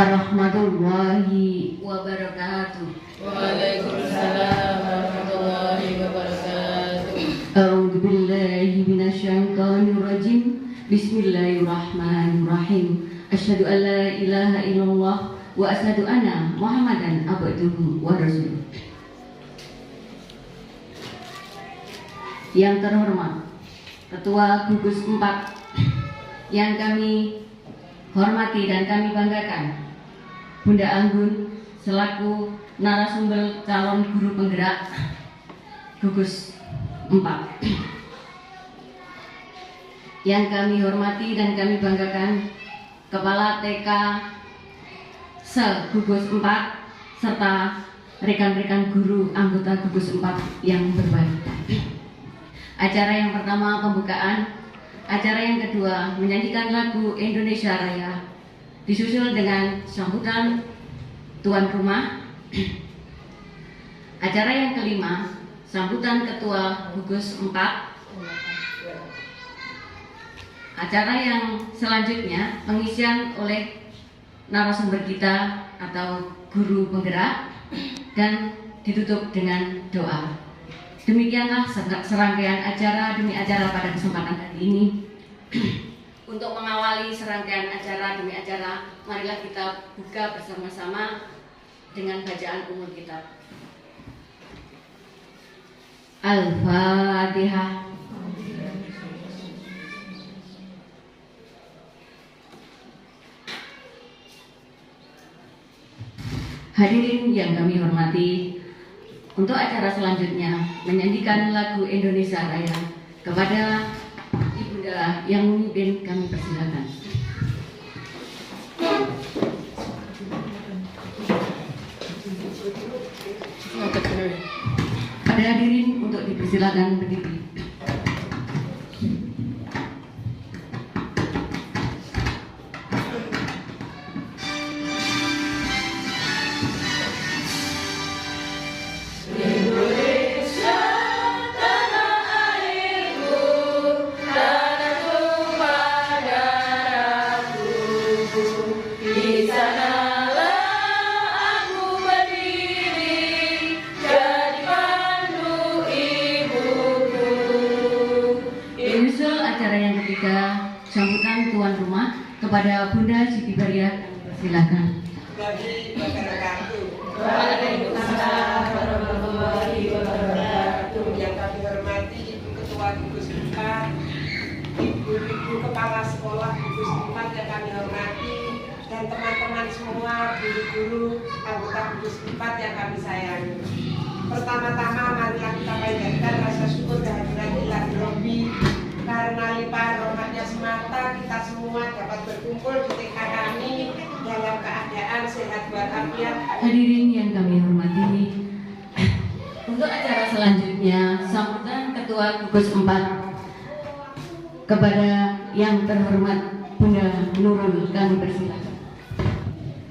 warahmatullahi wabarakatuh. Waalaikumsalam warahmatullahi wabarakatuh. A'udzu billahi minasyaitonir rajim. Bismillahirrahmanirrahim. Asyhadu an la ilaha illallah wa asyhadu anna Muhammadan abduhu wa rasuluh. Yang terhormat Ketua Gugus 4 yang kami hormati dan kami banggakan, Bunda Anggun selaku narasumber calon guru penggerak Gugus 4. Yang kami hormati dan kami banggakan, Kepala TK se-Gugus 4 serta rekan-rekan guru anggota Gugus 4 yang berbahagia. Acara yang pertama pembukaan, acara yang kedua menyanyikan lagu Indonesia Raya, disusul dengan sambutan tuan rumah. Acara yang kelima, sambutan Ketua Gugus 4. Acara yang selanjutnya pengisian oleh narasumber kita atau guru penggerak dan ditutup dengan doa. Demikianlah serangkaian acara demi acara pada kesempatan hari ini. Untuk mengawali serangkaian acara demi acara, marilah kita buka bersama-sama dengan bacaan umur kitab. Al-Fatihah. Hadirin yang kami hormati, untuk acara selanjutnya menyanyikan lagu Indonesia Raya. Kepada Ibunda yang memimpin kami persilakan. Pada hadirin untuk dipersilakan berdiri. Sambutan tuan rumah kepada Bunda Siti Baria, silakan. Waalaikumsalam warahmatullahi wabarakatuh. Yang kami hormati Ibu Ketua Gugus 4, Ibu Kepala Sekolah Gugus 4 yang kami hormati, dan teman-teman semua guru-guru anggota Gugus 4 yang kami sayangi. Pertama-tama marilah kita panjatkan rasa syukur kehadiran Ilahi Robbi, karena limpahan rahmatnya semata kita semua dapat berkumpul di TK kami dalam keadaan sehat walafiat. Hadirin yang kami hormati, untuk acara selanjutnya sambutan Ketua Gugus 4 kepada yang terhormat Bunda Nurul, kami persilakan.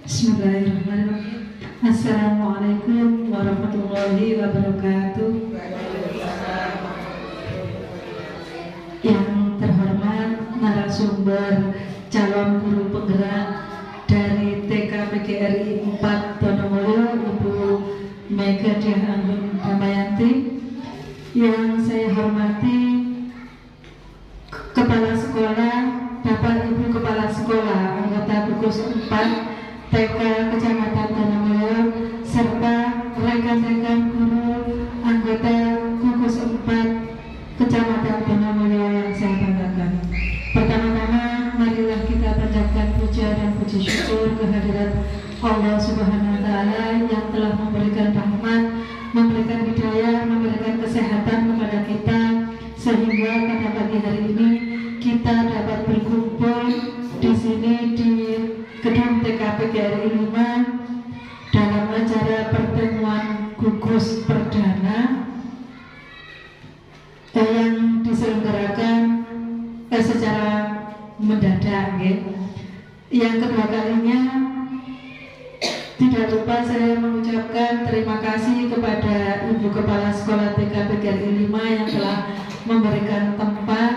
Bismillahirrahmanirrahim. Assalamualaikum warahmatullahi wabarakatuh. Yang terhormat narasumber calon guru penggerak dari TK PGRI 4 Donomulyo, Ibu Mega Diah Anggun Damayanti. Yang saya hormati Kepala Sekolah, Bapak Ibu Kepala Sekolah anggota Gugus 4 TK Kecamatan Donomulyo serta rekan-rekan guru anggota Gugus 4 Kecamatan Donomulyo yang saya banggakan. Pertama-tama marilah kita panjatkan puja dan puji syukur kehadirat Allah Subhanahu wa Ta'ala yang telah memberikan rahmat, memberikan hidayah, memberikan kesehatan kepada kita sehingga pada pagi hari ini kita dapat berkumpul di sini di gedung TKP GRI 5 dalam acara pertemuan gugus perdana yang diselenggarakan secara mendadak. Yang kedua kalinya, tidak lupa saya mengucapkan terima kasih kepada Ibu Kepala Sekolah TK PGRI 5 yang telah memberikan tempat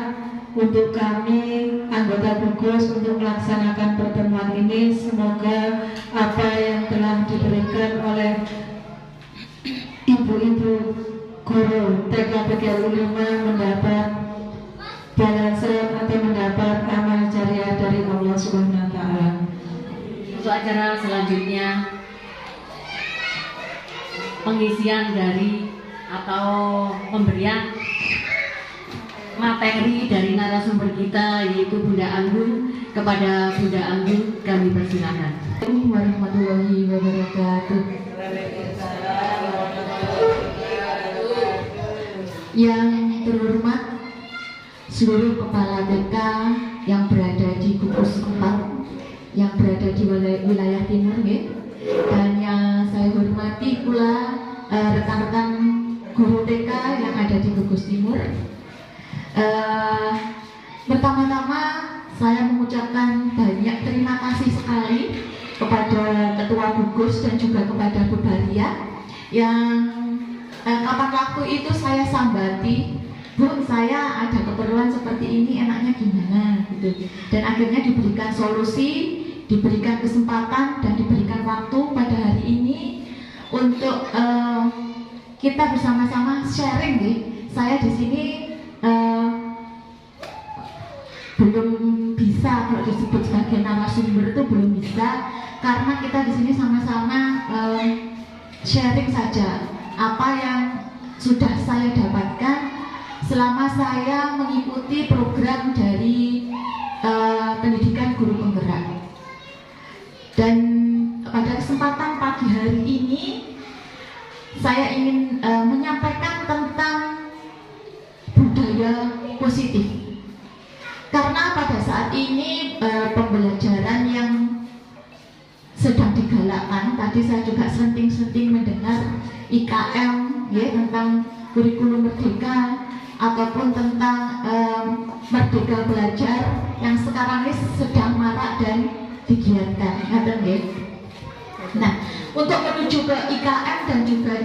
untuk kami anggota gugus untuk melaksanakan pertemuan ini. Semoga apa yang telah diberikan oleh ibu-ibu guru TK PGRI 5 mendapat balasan atau mendapat amal jariah dari Allah Subhanahu wa taala. Untuk acara selanjutnya, pengisian dari atau pemberian materi dari narasumber kita, yaitu Bunda Anggun. Kepada Bunda Anggun kami persilakan. Assalamualaikum warahmatullahi wabarakatuh. Yang terhormat seluruh kepala TK yang berada di gugus 4 yang berada di wilayah timur, ya. Dan yang saya hormati pula rekan-rekan guru TK yang ada di gugus timur. Pertama-tama saya mengucapkan banyak terima kasih sekali kepada Ketua Gugus dan juga kepada Bu Baria yang kapan waktu itu saya sambati, Bu, saya ada keperluan seperti ini, enaknya gimana gitu. Dan akhirnya diberikan solusi, diberikan kesempatan dan diberikan waktu pada hari ini untuk kita bersama-sama sharing, nih. Saya di sini belum bisa kalau disebut sebagai narasumber, itu belum bisa, karena kita di sini sama-sama sharing saja apa yang sudah saya dapatkan selama saya mengikuti program dari pendidikan guru penggerak. Dan pada kesempatan pagi hari ini saya ingin menyampaikan tentang budaya positif. Karena pada saat ini pembelajaran yang sedang digalakkan, tadi saya juga senting-senting mendengar IKM, ya, tentang kurikulum merdeka ataupun tentang merdeka belajar yang sekarang ini sedang marak dan digiatkan, ya. Nah, untuk menuju ke IKM dan juga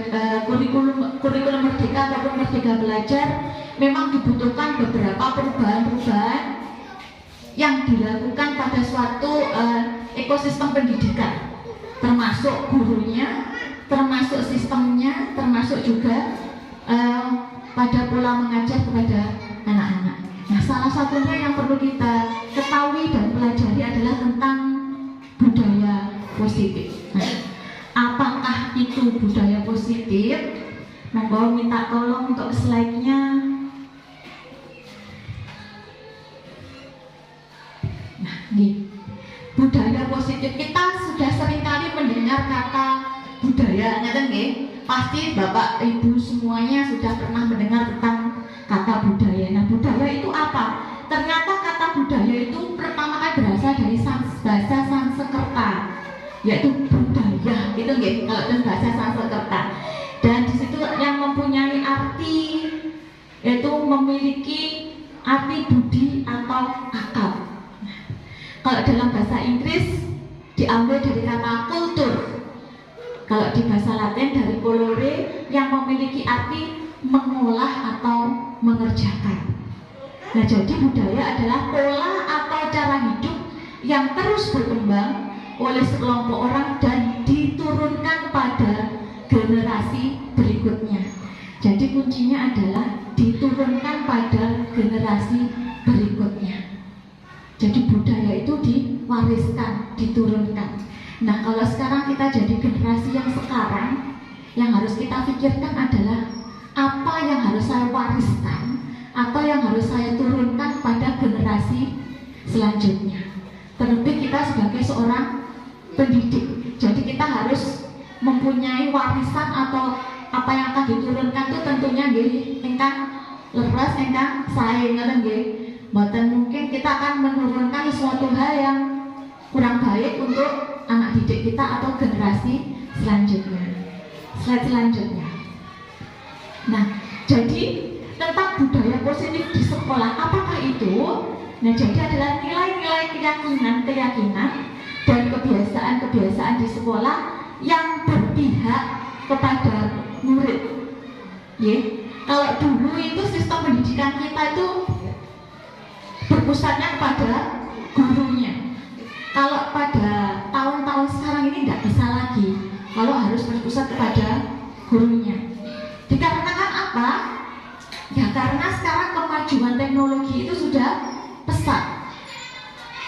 kurikulum merdeka ataupun merdeka belajar, memang dibutuhkan beberapa perubahan-perubahan yang dilakukan pada suatu ekosistem pendidikan, termasuk gurunya, termasuk sistemnya, termasuk juga pada pola mengajar kepada anak-anak. Nah, salah satunya yang perlu kita ketahui dan pelajari adalah tentang budaya positif. Nah, apakah itu budaya positif? Monggo minta tolong untuk slide-nya. Nah, nih, budaya positif, kita sudah seringkali mendengar kata budaya, ngeten nggih? Pasti Bapak Ibu semuanya sudah pernah mendengar tentang kata budaya. Nah, budaya itu apa? Ternyata kata budaya itu pertama kali berasal dari bahasa Sanskerta, yaitu budaya, itu nggih, kalau dalam bahasa Sanskerta. Dan di situ yang mempunyai arti, yaitu memiliki arti budi atau akal. Kalau dalam bahasa Inggris diambil dari kata kultur. Kalau di bahasa Latin dari colore, yang memiliki arti mengolah atau mengerjakan. Nah, jadi budaya adalah pola atau cara hidup yang terus berkembang oleh sekelompok orang dan diturunkan pada generasi berikutnya. Jadi kuncinya adalah diturunkan pada generasi berikutnya. Jadi budaya itu diwariskan, diturunkan. Nah, kalau sekarang kita jadi generasi yang sekarang, yang harus kita pikirkan adalah apa yang harus saya wariskan atau yang harus saya turunkan pada generasi selanjutnya. Terlebih kita sebagai seorang pendidik, jadi kita harus mempunyai warisan atau apa yang akan diturunkan itu tentunya nggih ingkang leres, ingkang sae, ngoten nggih. Mboten mungkin kita akan menurunkan suatu hal yang kurang baik untuk anak didik kita atau generasi selanjutnya. Slide selanjutnya. Nah, jadi tentang budaya positif di sekolah, apakah itu? Nah, jadi adalah nilai-nilai keyakinan dan kebiasaan-kebiasaan di sekolah yang berpihak kepada murid. Ya, kalau dulu itu sistem pendidikan kita itu berpusatnya kepada gurunya. Kalau pada tahun-tahun sekarang ini tidak bisa lagi, kalau harus berpusat kepada gurunya. Dikarenakan apa? Ya karena sekarang kemajuan teknologi itu sudah pesat.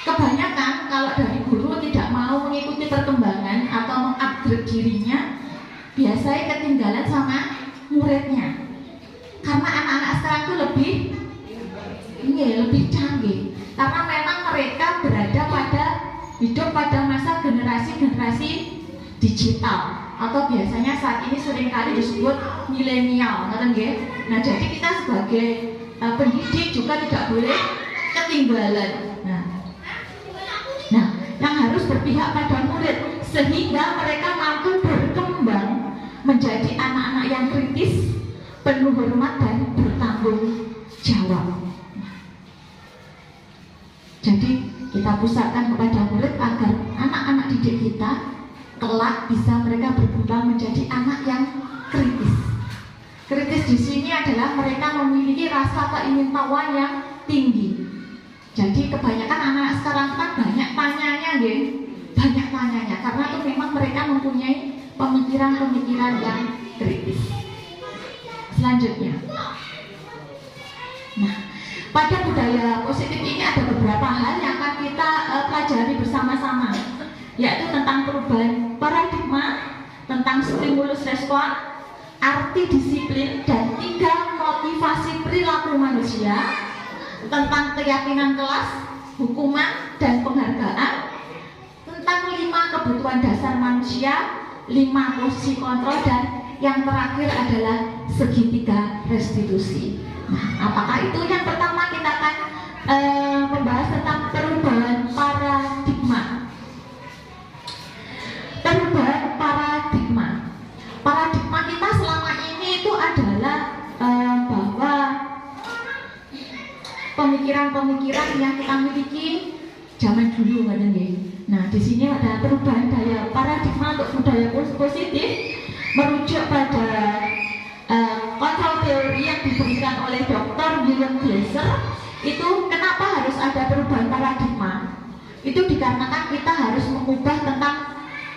Kebanyakan kalau dari guru tidak mau mengikuti perkembangan atau mengupgrade dirinya, biasanya ketinggalan sama muridnya. Karena anak-anak sekarang itu lebih canggih. Karena memang mereka berada hidup pada masa generasi digital, atau biasanya saat ini seringkali disebut milenial, nah jadi kita sebagai pendidik juga tidak boleh ketinggalan. Nah, yang harus berpihak pada murid sehingga mereka mampu berkembang menjadi anak-anak yang kritis, penuh hormat dan bertanggung jawab. Jadi kita pusatkan kepada murid agar anak-anak didik kita kelak bisa mereka berkembang menjadi anak yang kritis. Kritis di sini adalah mereka memiliki rasa keingintahuan yang tinggi. Jadi kebanyakan anak sekarang kan banyak tanyanya, karena itu memang mereka mempunyai pemikiran-pemikiran yang kritis. Selanjutnya, nah, pada budaya positif ini ada beberapa hal yang akan kita pelajari bersama-sama, yaitu tentang perubahan paradigma, tentang stimulus respon, arti disiplin, dan 3 motivasi perilaku manusia, tentang keyakinan kelas, hukuman, dan penghargaan, tentang 5 kebutuhan dasar manusia, 5 posisi kontrol, dan yang terakhir adalah segitiga restitusi. Nah, apakah itu? Yang pertama kita akan membahas tentang perubahan paradigma. Perubahan paradigma. Paradigma kita selama ini itu adalah bahwa pemikiran-pemikiran yang kita miliki zaman dulu, Nah, di sini ada perubahan daya paradigma untuk budaya positif merujuk pada kontrol teori yang diberikan oleh Dr. William Glasser. Itu kenapa harus ada perubahan paradigma? Itu dikarenakan kita harus mengubah tentang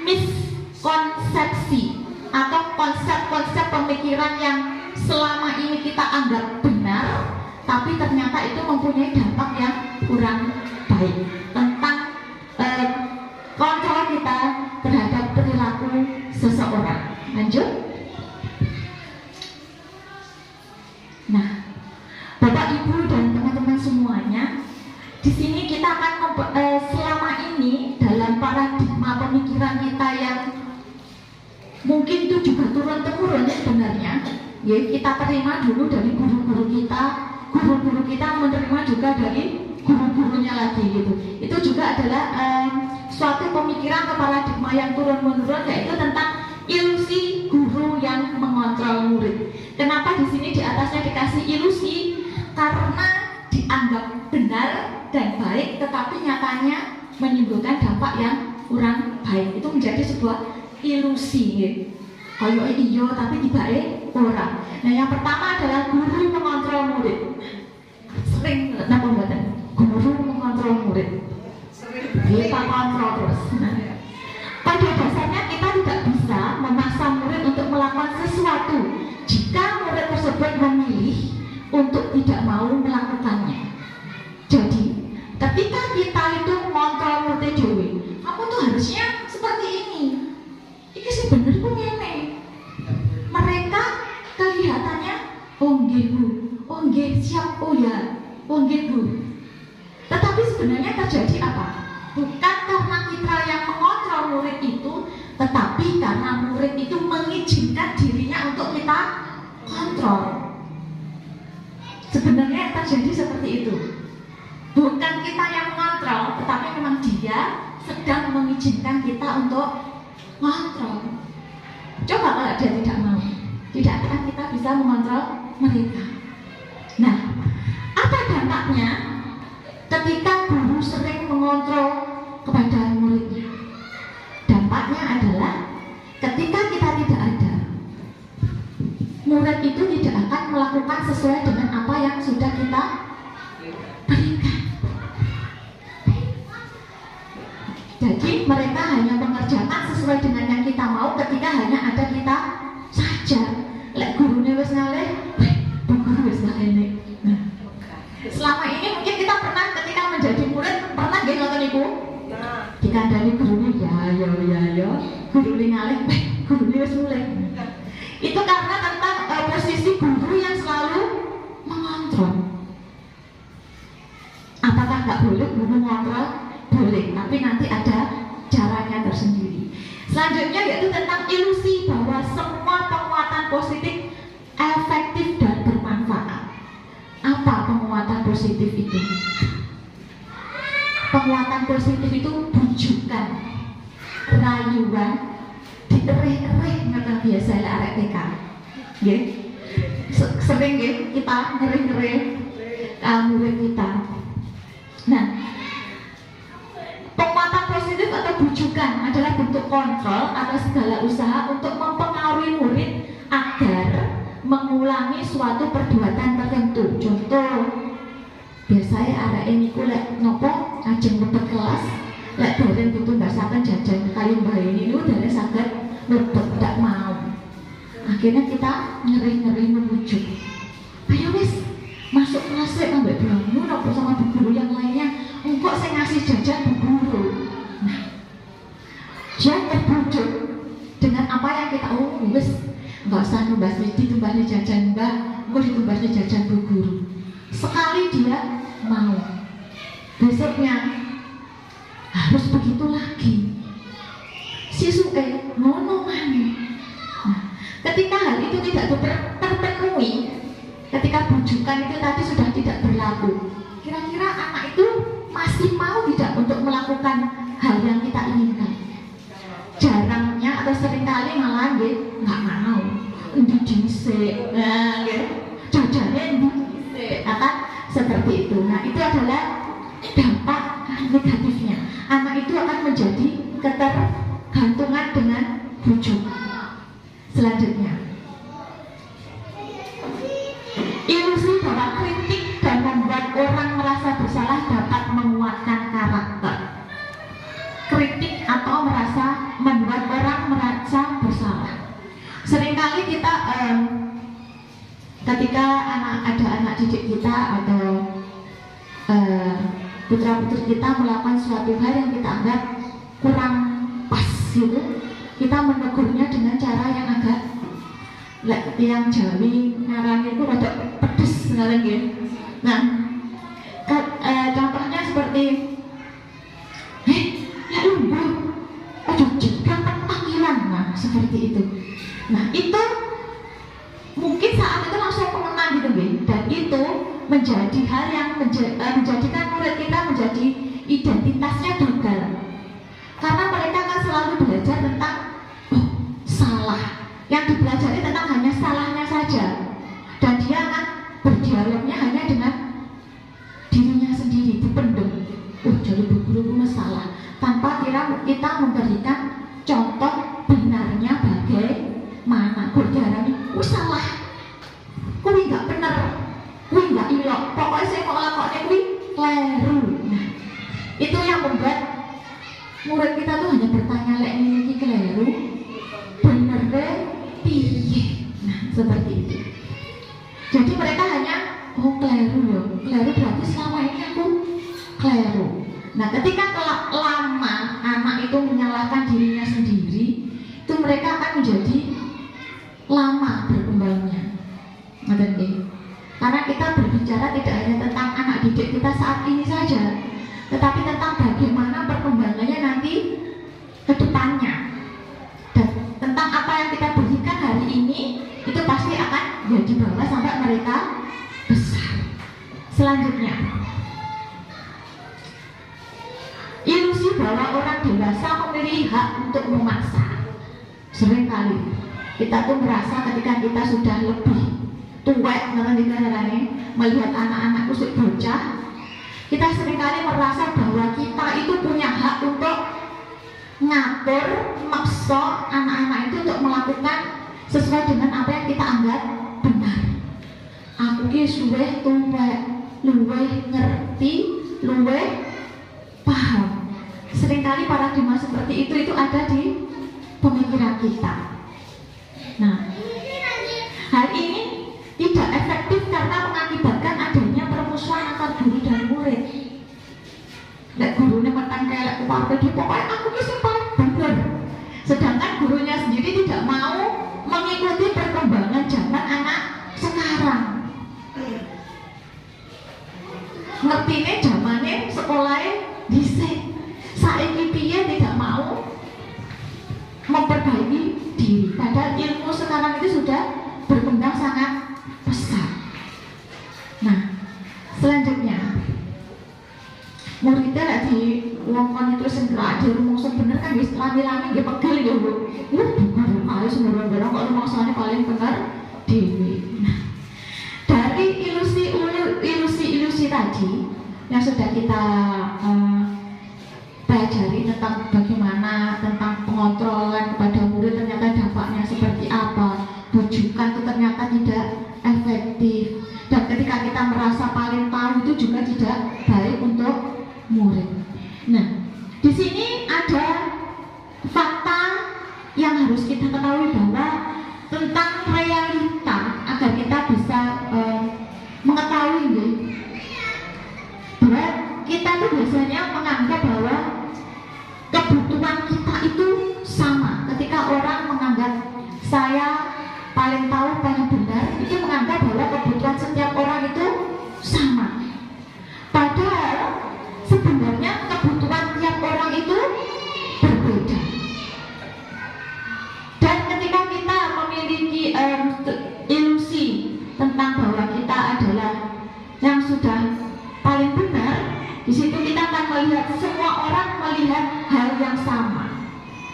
miskonsepsi atau konsep-konsep pemikiran yang selama ini kita anggap benar, tapi ternyata itu mempunyai dampak yang kurang baik tentang kontrol kita terhadap perilaku seseorang. Lanjut. Nah, Bapak Ibu dan teman-teman semuanya, di sini kita akan selama ini dalam paradigma pemikiran kita yang mungkin itu juga turun-temurun sebenarnya, ya kita terima dulu dari guru-guru kita, guru-guru kita menerima juga dari guru-gurunya lagi gitu. Itu juga adalah suatu pemikiran atau paradigma yang turun-menurun, yaitu tentang ilusi guru yang mengontrol murid. Kenapa di sini di atasnya dikasih ilusi? Karena dianggap benar dan baik, tetapi nyatanya menimbulkan dampak yang kurang baik. Itu menjadi sebuah ilusi, gitu. Kayak iya tapi tiba-tiba orang. Nah, yang pertama adalah guru mengontrol murid. Sering napa mboten? Guru mengontrol murid. Kita kontrol terus. Nah, pada dasarnya kita tidak bisa memaksa murid untuk melakukan sesuatu jika murid tersebut memilih untuk tidak mau melakukannya. Jadi, ketika kita itu mengontrol murid dewe, kamu tuh harusnya seperti ini. Ini sebenarnya pun ngene. Mereka kelihatannya, oh nggih Bu, oh nggih siap, oh ya, oh nggih Bu. Tetapi sebenarnya terjadi apa? Bukan karena kita yang mengontrol murid itu, tetapi karena murid itu mengizinkan dirinya untuk kita kontrol. Sebenarnya yang terjadi seperti itu. Bukan kita yang mengontrol, tetapi memang dia sedang mengizinkan kita untuk mengontrol. Coba kalau dia tidak mau, tidak akan kita bisa mengontrol mereka. Nah, apa dampaknya ketika guru sering mengontrol kepada muridnya? Dampaknya adalah ketika kita tidak ada, murid itu tidak akan melakukan sesuai dengan apa yang sudah kita berikan. mereka hanya mengerjakan sesuai dengan yang kita mau ketika hanya ada kita saja. Lek gurune wis ngalih, bu guru wis gak enek. Nah, selama ini mungkin kita pernah ketika menjadi murid pernah nggih ngoten niku? Dikandani gurune ya, gurune ngalih, gurune wis mulai. Itu karena tentang posisi guru yang selalu mengontrol. Apakah nggak boleh guru mengontrol? Boleh, tapi nanti ada caranya tersendiri. Selanjutnya yaitu tentang ilusi bahwa semua penguatan positif efektif dan bermanfaat. Apa penguatan positif itu? Penguatan positif itu bujukan, rayuan, diereh-ereh ngoten biasa lek arek TK. Nggih. Sering nggih kita ngereh-ngereh murid kita. Nah, penguatan positif atau bujukan adalah bentuk kontrol atau segala usaha untuk mempengaruhi murid agar mengulangi suatu perbuatan tertentu. Contoh, biasanya arek niku lek nopo ajeng mlebet kelas, lek bareng ditumbasaken jajan kali mbah ini niku dereng saged mlebet ndak mau. Akhirnya kita ngeri-ngeri memujuk. Ayo wis, masuk kelas rek ambek bangun apa sama bu guru yang lainnya. Engkau saya ngasih jajan bu guru. Nah, dia terbujuk dengan apa yang kita wis nggak usah numbas ditumbasnya jajan mbak, engkau ditumbasnya jajan bu guru. Sekali dia mau, besoknya harus begitu lagi. Sisuke ngono maneh. Nah, ketika hal itu tidak terpenuhi, ketika bujukan itu tadi sudah tidak berlaku, kira-kira anak itu masih mau tidak untuk melakukan hal yang kita inginkan? Jarangnya atau seringkali malah nggak mau. Endi dhisik, nah, jajannya endi dhisik, akan seperti itu. Nah, itu adalah dampak negatifnya. Anak itu akan menjadi ketergantungan dengan bujuk. Selanjutnya, ilusi bahwa kritik dan membuat orang merasa bersalah dapat menguatkan karakter. Kritik atau membuat orang merasa bersalah. Seringkali kita ketika ada anak didik kita atau putra-putri kita melakukan suatu hal yang kita anggap kurang pas gitu, kita menegurnya dengan cara yang agak yang Jawi ngarani itu rada pedes ngarang gitu. Nah, contohnya seperti ya lumba, aduh jika panggilan, nah seperti itu. Nah itu mungkin saat itu langsung mengenang gitu dan itu menjadi hal yang menjadikan murid kita menjadi identitasnya gagal, karena mereka akan selalu belajar tentang salah, yang dipelajari tentang hanya salahnya saja, dan dia akan berdialognya hanya dengan dirinya sendiri, dipendem. Jadi bu guru masalah, tanpa kita memberikan contoh benarnya bagaimana. Berdarani, salah, kuwi nggak benar, kuwi nggak ilok, pokoknya saya mau lakukan kuwi kleru. Nah, itu yang membuat murid kita tuh hanya bertanya lek ini kleru, bener deh, piye. Nah, seperti itu. Jadi mereka hanya kleru ya, kleru berarti selama ini aku kleru. Nah, ketika lama anak itu menyalahkan dirinya sendiri, itu mereka akan menjadi lama berkembangnya. Karena kita berbicara tidak hanya tentang anak didik kita saat ini saja, tetapi tentang bagaimana perkembangannya nanti ke depannya. Dan tentang apa yang kita berikan hari ini, itu pasti akan jadi bawah sampai mereka besar. Selanjutnya, ilusi bahwa orang dewasa memiliki hak untuk memaksa. Seringkali kita tuh merasa ketika kita sudah lebih tua melihat anak-anak usia bocah, kita seringkali merasa bahwa kita itu punya hak untuk ngatur, maksa anak-anak itu untuk melakukan sesuai dengan apa yang kita anggap benar. Aku ki suweh tuwek, luweh ngerti, luweh paham. Seringkali seringkali paradigma seperti itu ada di pemikiran kita. Nah, hal ini tidak efektif karena mengakibatkan adanya permusuhan antar guru dan murid. Nek gurunya menang kayak keluarga dia, pokoknya aku ini yang paling benar. Sedangkan gurunya sendiri tidak mau mengikuti perkembangan zaman anak sekarang. Ngertine zamane sekolahnya dhisik. Saiki piye tidak mau memperbaiki diri. Padahal ilmu sekarang itu sudah berkembang sangat pesat. Nah, selanjutnya muridnya lagi wongkon itu segera ada rumongso bener kan wis lami-lami nggih pegel ya Bu. Bukan ayo sembarang-barang kok rumongsone paling bener dhewe. Nah, dari ilusi tadi yang sudah kita pelajari tentang bagaimana tentang pengontrolan kepada murid, ternyata dampaknya seperti apa, bujukan itu ternyata tidak efektif, dan ketika kita merasa paling tahu itu juga tidak baik untuk murid. Nah, di sini ada fakta yang harus kita ketahui bahwa tentang realita agar kita bisa mengetahui bahwa kita tuh biasanya menganggap bahwa kebutuhan kita itu sama. Ketika orang menganggap saya paling tahu, paling benar, itu menganggap bahwa kebutuhan setiap orang itu sama. Padahal sebenarnya kebutuhan tiap orang itu berbeda. Dan ketika kita memiliki ilusi tentang bahwa kita adalah yang sudah paling benar, di situ kita akan melihat semua orang melihat hal yang sama.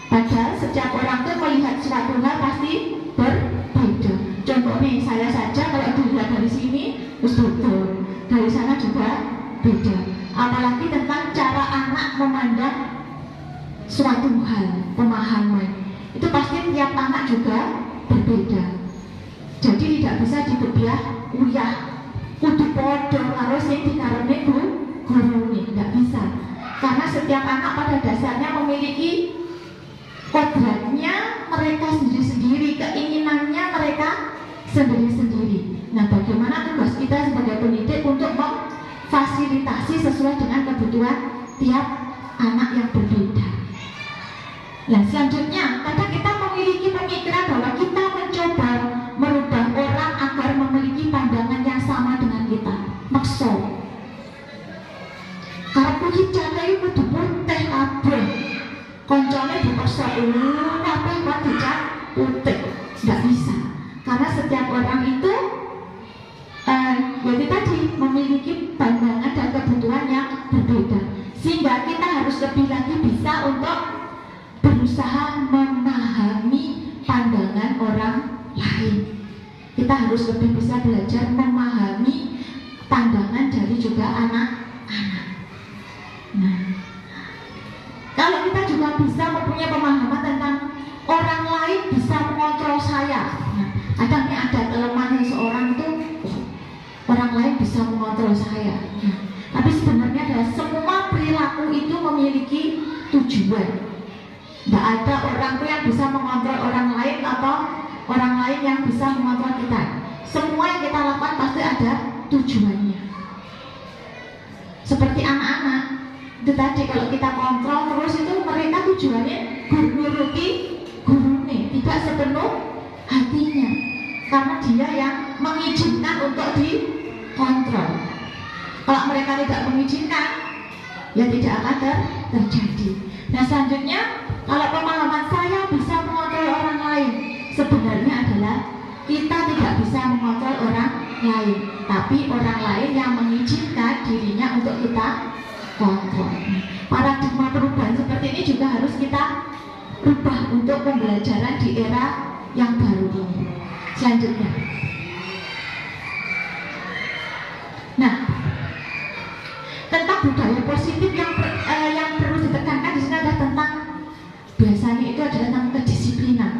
Padahal setiap orang itu melihat suatu hal pasti berbeda. Contohnya saya saja kalau dilihat dari sini betul, dari sana juga beda. Apalagi tentang cara anak memandang suatu hal, pemahaman itu pasti tiap anak juga berbeda. Jadi tidak bisa dibebiah uyah kudu podo karo sing dikarepne guru ini, tidak bisa. Karena setiap anak pada dasarnya memiliki kodratnya mereka sendiri-sendiri, keinginannya mereka sendiri-sendiri. Nah, bagaimana tugas kita sebagai pendidik untuk memfasilitasi sesuai dengan kebutuhan tiap anak yang berbeda. Nah, selanjutnya, kadang kita memiliki pemikiran bahwa kita mencoba merubah orang agar memiliki pandangan yang sama dengan kita. Maksud karena kita itu kudu putih kabeh. Koncone dipaksa apa kok dicat putih. Tidak bisa. Karena setiap orang itu jadi tadi memiliki pandangan dan kebutuhan yang berbeda. Sehingga kita harus lebih lagi bisa untuk berusaha memahami pandangan orang lain. Kita harus lebih bisa belajar memahami pandangan dari juga anak-anak. Nah, kalau kita juga bisa mempunyai pemahaman tentang orang lain bisa mengontrol saya. Nah, kadang ada kelemahan seorang itu orang lain bisa mengontrol saya. Nah, tapi sebenarnya adalah semua perilaku itu memiliki tujuan. Tidak ada orang tuh yang bisa mengontrol orang lain atau orang lain yang bisa mengontrol kita. Semua yang kita lakukan pasti ada tujuannya. Seperti anak-anak itu tadi, kalau kita kontrol terus itu mereka tujuannya nuruti gurune, tidak sepenuh hatinya, karena dia yang mengizinkan untuk dikontrol. Kalau mereka tidak mengizinkan, ya tidak akan terjadi. Nah, selanjutnya, kalau pemahaman saya bisa mengontrol orang lain, sebenarnya adalah kita tidak bisa mengontrol orang lain, tapi orang lain yang mengizinkan dirinya untuk kita kontrol. Paradigma perubahan seperti ini juga harus kita rubah untuk pembelajaran di era yang baru ini. Selanjutnya, nah, tentang budaya positif yang perlu ditekankan di sini adalah tentang, biasanya itu adalah tentang kedisiplinan.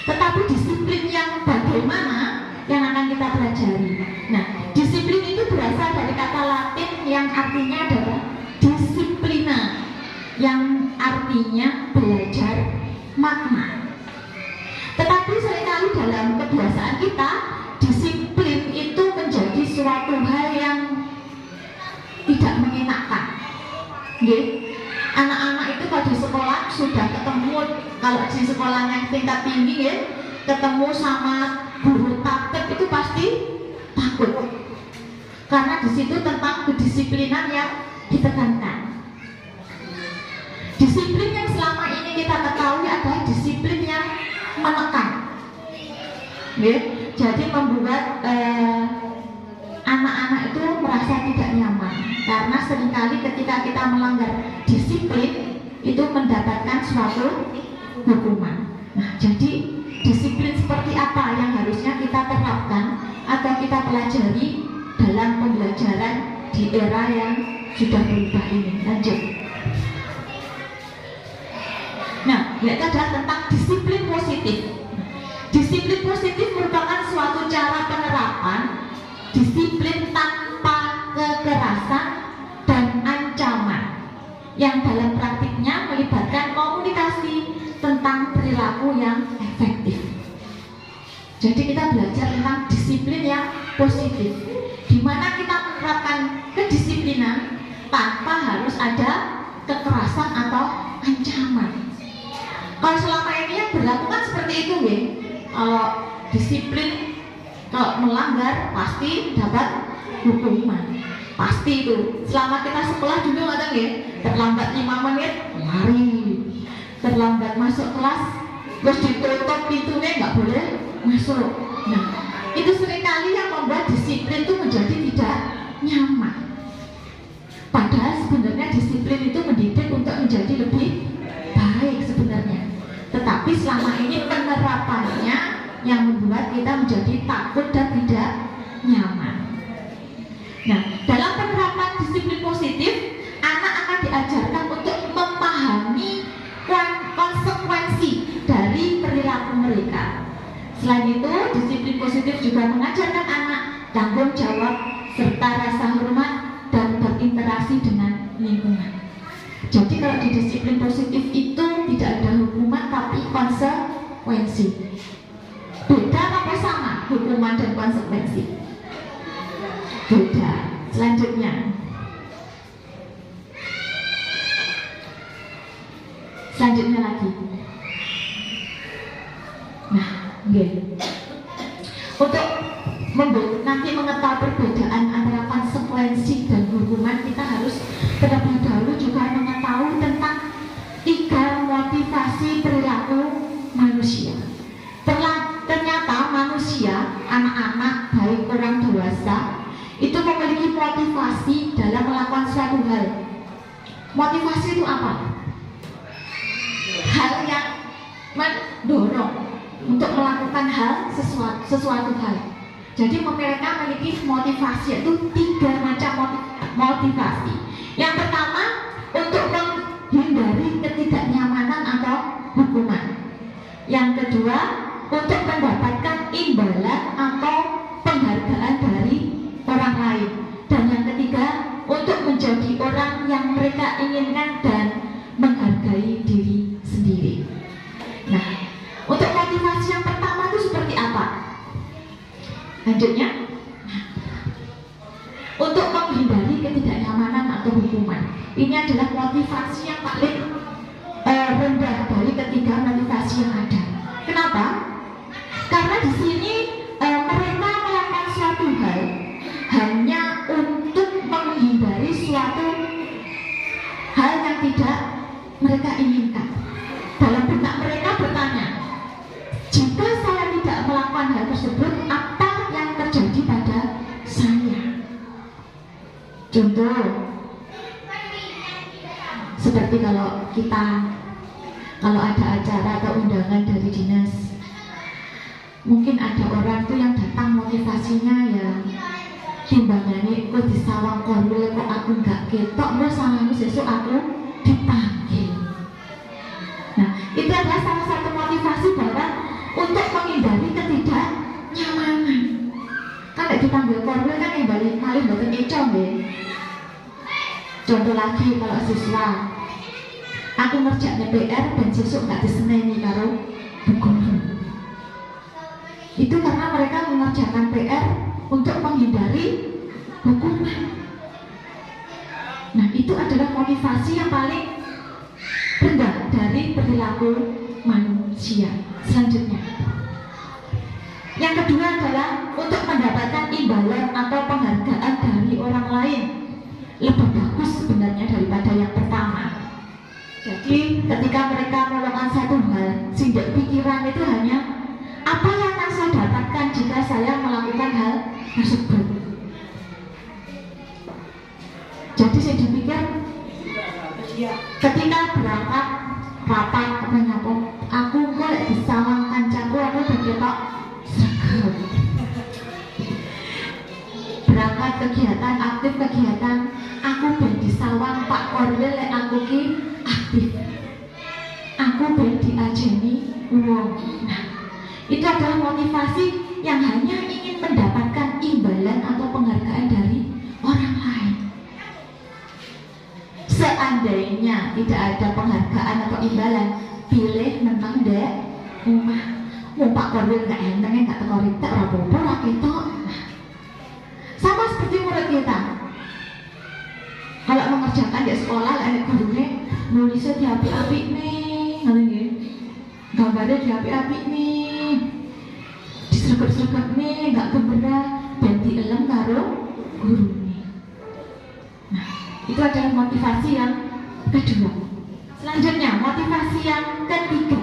Tetapi disiplin yang bagaimana yang akan kita pelajari. Nah, disiplin itu berasal dari kata Latin yang artinya adalah disiplina, yang makna. Tetapi seringkali dalam kebiasaan kita, disiplin itu menjadi suatu hal yang tidak mengenakan. Nggih. Anak-anak itu kalau di sekolah sudah ketemu, kalau di sekolahnya tingkat tinggi ya, ketemu sama guru taktik itu pasti takut. Karena di situ tentang kedisiplinan yang ditekankan. Disiplin yang selama ini kita ketahui adalah disiplin yang menekan. Yeah. Jadi membuat anak-anak itu merasa tidak nyaman karena seringkali ketika kita melanggar disiplin itu mendapatkan suatu hukuman. Nah, jadi disiplin seperti apa yang harusnya kita terapkan atau kita pelajari dalam pembelajaran di era yang sudah berubah ini. Lanjut. Nah, yaitu adalah tentang disiplin positif. Disiplin positif merupakan suatu cara penerapan disiplin tanpa kekerasan dan ancaman yang dalam praktiknya melibatkan komunikasi tentang perilaku yang efektif. Jadi kita belajar tentang disiplin yang positif, di mana kita menerapkan kedisiplinan tanpa harus ada kekerasan atau ancaman. Kalau selama ini yang berlaku kan seperti itu, ya. Kalau disiplin, kalau melanggar pasti dapat hukuman, pasti itu. Selama kita sekolah dulu nggak ya, terlambat 5 menit lari, terlambat masuk kelas terus ditutup pintunya nggak boleh masuk. Nah, itu seringkali yang membuat disiplin itu menjadi tidak nyaman. Padahal sebenarnya disiplin itu mendidik untuk menjadi lebih baik sebenarnya. Tetapi selama ini penerapannya yang membuat kita menjadi takut dan tidak nyaman. Nah, dalam penerapan disiplin positif, anak akan diajarkan untuk memahami konsekuensi dari perilaku mereka. Selain itu, disiplin positif juga mengajarkan anak tanggung jawab serta rasa hormat dan berinteraksi dengan lingkungan. Jadi kalau di disiplin positif itu tidak ada hukuman tapi konsekuensi. Beda apa sama hukuman dan konsekuensi? Beda. Selanjutnya, lagi. Nah, untuk nanti mengetahui perbedaan antara konsekuensi dan hukuman, kita harus terlebih dahulu juga mengetahui tentang 3 motivasi perilaku manusia. Ternyata manusia, anak-anak, baik orang dewasa, itu memiliki motivasi dalam melakukan suatu hal. Motivasi itu apa? Hal yang mendorong untuk melakukan sesuatu hal. Jadi mereka memiliki motivasi, itu 3 macam motivasi. Yang pertama, untuk menghindari ketidaknyamanan atau hukuman. Yang kedua, untuk mendapatkan imbalan atau penghargaan dari orang lain. Dan yang ketiga, untuk menjadi orang yang mereka inginkan dan menghargai diri sendiri. Nah, untuk motivasi yang pertama itu seperti apa? Lanjutnya, untuk menghindari ketidaknyamanan atau hukuman. Ini adalah motivasi yang paling rendah dari ketiga motivasi yang ada. Kenapa? Karena di sini mereka melakukan suatu hal hanya untuk menghindari suatu hal yang tidak mereka inginkan. Dalam benak mereka bertanya, jika saya tidak melakukan hal tersebut, apa yang terjadi pada saya? Contoh, seperti kalau ada acara atau undangan dari dinas, mungkin ada orang tuh yang datang motivasinya ya timbangannya kok disawang korwil kok aku nggak ketok, terus sama sesuk aku dipanggil. Nah, itu adalah salah satu motivasi bahwa untuk menghindari ketidaknyamanan. Kan dipanggil korwil kan yang balik paling boten econg deh. Contoh lagi kalau siswa aku ngerjain PR dan sesuk gak diseneni karo guru. Itu karena mereka mengerjakan PR untuk menghindari hukuman. Nah, itu adalah motivasi yang paling rendah dari perilaku manusia. Selanjutnya, yang kedua adalah untuk mendapatkan imbalan atau penghargaan dari orang lain. Lebih bagus sebenarnya daripada yang pertama. Jadi ketika mereka melakukan satu hal, sehingga pikiran itu hanya apa yang akan saya dapatkan jika saya melakukan hal tersebut. Jadi saya dipikir ketika berangkat rapat menyapa, aku kok disawang kancaku, aku berketok seragam. Berangkat kegiatan, aktif kegiatan, aku ben disawang Pak Korwil, aku ki aktif. Aku ben diajeni wong. Nah, itu adalah motivasi yang hanya ingin mendapatkan imbalan atau penghargaan dari orang lain. Seandainya tidak ada penghargaan atau imbalan, pilih menang dek rumah. Pak Korwil gak enteng, gak teko ritek, rapopo lah ketok. Sama seperti murid kita. Kalau mengerjakan di sekolah, ada gurunya nulisnya di api-api nih, gambarnya di api-api nih, disergap-sergap nih, gak gemerah, dan dielem karo guru nih. Nah, itu adalah motivasi yang kedua. Selanjutnya, motivasi yang ketiga.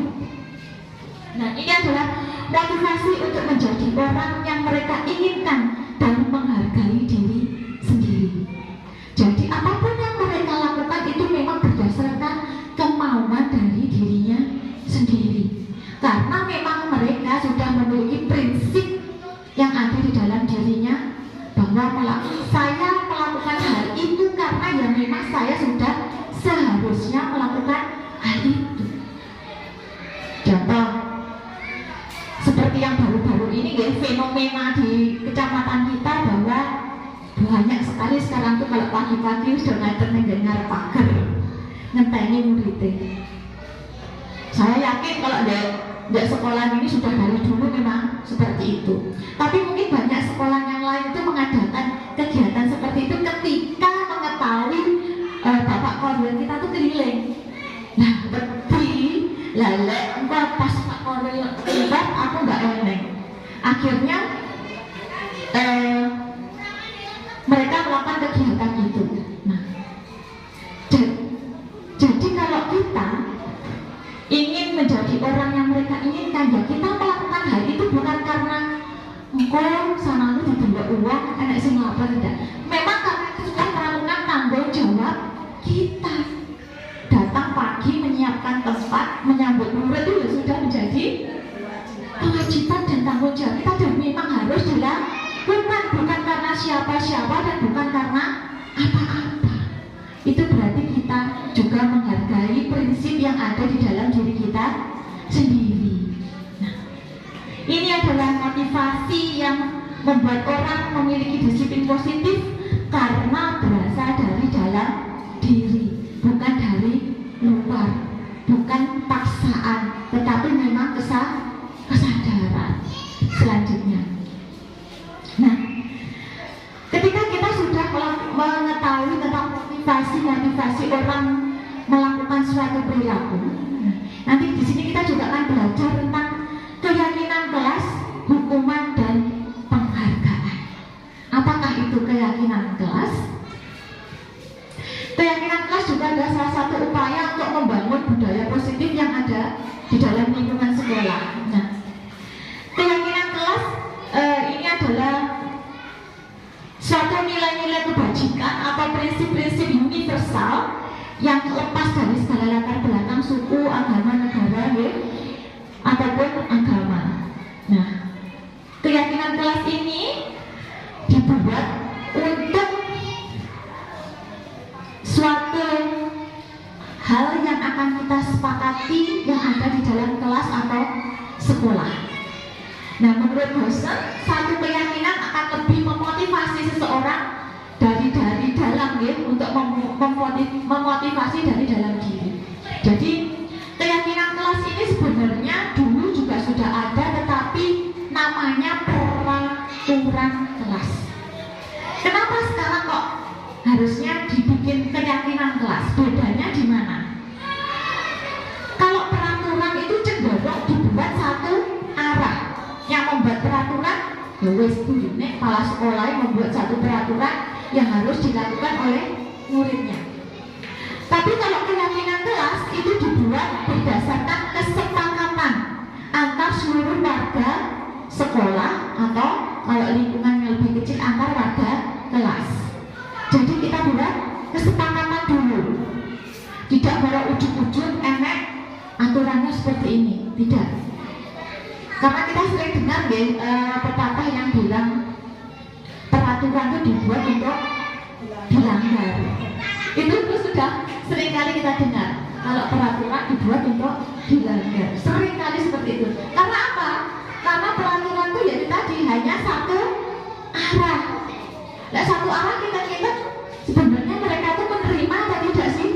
Nah, ini adalah motivasi untuk menjadi orang yang mereka inginkan dan menghargai diri sendiri. Jadi apapun yang mereka lakukan itu memang berdasarkan kemauan dari dirinya sendiri. Karena memang mereka sudah memiliki prinsip yang ada di dalam dirinya, bahwa saya melakukan hal itu karena ya memang saya sudah seharusnya melakukan hal itu. Contoh seperti yang baru-baru ini ya, fenomena di kecamatan kita bahwa banyak sekali sekarang tuh kalau pagi-pagi sudah ngatur mendengar pagar ngenteni muridnya. Saya yakin kalau di sekolah ini sudah dari dulu memang seperti itu. Tapi mungkin banyak sekolah yang lain itu mengadakan kegiatan seperti itu ketika mengetahui Bapak Korwil kita tuh keliling. Nah, lalek enggak pas Pak Korwil libat aku nggak eneng. Akhirnya mereka melakukan kegiatan itu. Nah, jadi kalau kita ingin menjadi orang yang mereka inginkan, ya kita melakukan hal itu bukan karena engkau sana itu dibeli uang, enak sing lapar, tidak. Memang karena itu sudah melakukan tanggung jawab kita. Datang pagi menyiapkan tempat menyambut murid itu sudah menjadi kewajiban dan tanggung jawab kita, dan memang harus dilakukan, bukan karena siapa-siapa dan bukan karena apa-apa. Itu berarti kita juga menghargai prinsip yang ada di dalam diri kita sendiri. Nah, ini adalah motivasi yang membuat orang memiliki disiplin positif karena berasal dari dalam diri, bukan dari luar, bukan paksaan, tetapi memang kesadaran. Selanjutnya, nah, ketika kita sudah mengetahui tentang motivasi orang melakukan suatu perilaku, nanti di sini kita juga akan belajar tentang keyakinan kelas, hukuman dan penghargaan. Apakah itu keyakinan kelas? Keyakinan kelas juga adalah salah satu upaya untuk membangun budaya positif yang ada di dalam lingkungan sekolah. Nah, keyakinan kelas ini adalah suatu nilai-nilai kebajikan atau prinsip-prinsip universal yang lepas dari segala latar belakang suku, agama, negara, ataupun agama. Nah, keyakinan kelas ini dibuat untuk suatu hal yang akan kita sepakati yang ada di dalam kelas atau sekolah. Nah, menurut Husserl, satu keyakinan akan lebih memotivasi seseorang dari dalam untuk memotivasi dari dalam diri. Jadi keyakinan kelas ini sebenarnya dulu juga sudah ada, tetapi namanya peraturan kelas. Kenapa sekarang kok harusnya dibikin keyakinan kelas? Bedanya di mana? Kalau peraturan itu cenderung dibuat satu arah. Yang membuat peraturan, ya wes Bu, nek kepala sekolah yang membuat satu peraturan yang harus dilakukan oleh muridnya. Tapi kalau keyakinan kelas itu dibuat berdasarkan kesepakatan antar seluruh warga sekolah, atau kalau lingkungan yang lebih kecil antar warga kelas. Jadi kita buat kesepakatan dulu, tidak baru ujuk-ujuk enek aturannya seperti ini, tidak. Karena kita sering dengar pepatah yang bilang peraturan itu dibuat untuk dilanggar. Itu sudah sering kali kita dengar, kalau peraturan dibuat untuk dilanggar. Sering kali seperti itu. Karena apa? Karena peraturan itu ya tadi hanya satu arah. Nah, satu arah kita sebenarnya mereka itu menerima atau tidak sih?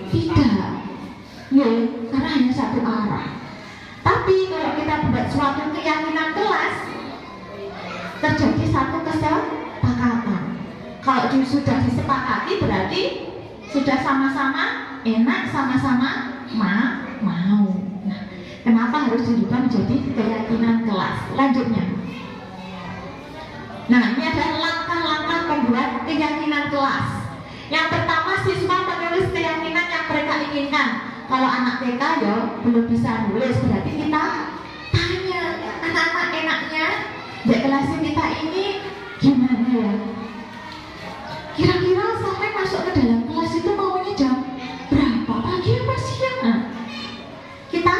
Tidak. Ya, karena hanya satu arah. Tapi kalau kita buat suatu keyakinan kelas, terjadi satu kesepakatan. Kalau sudah disepakati berarti sudah sama-sama enak, sama-sama mau. Nah, kenapa harus dirubah menjadi keyakinan kelas? Lanjutnya. Nah, ini adalah langkah-langkah membuat keyakinan kelas. Yang pertama, siswa menulis keyakinan yang mereka inginkan. Kalau anak TK ya belum bisa nulis, berarti kita tanya anak-anak enaknya di kelas kita ini gimana ya? Kira-kira sampai masuk ke dalam kelas itu maunya jam berapa? Pagi apa siang? Nah, kita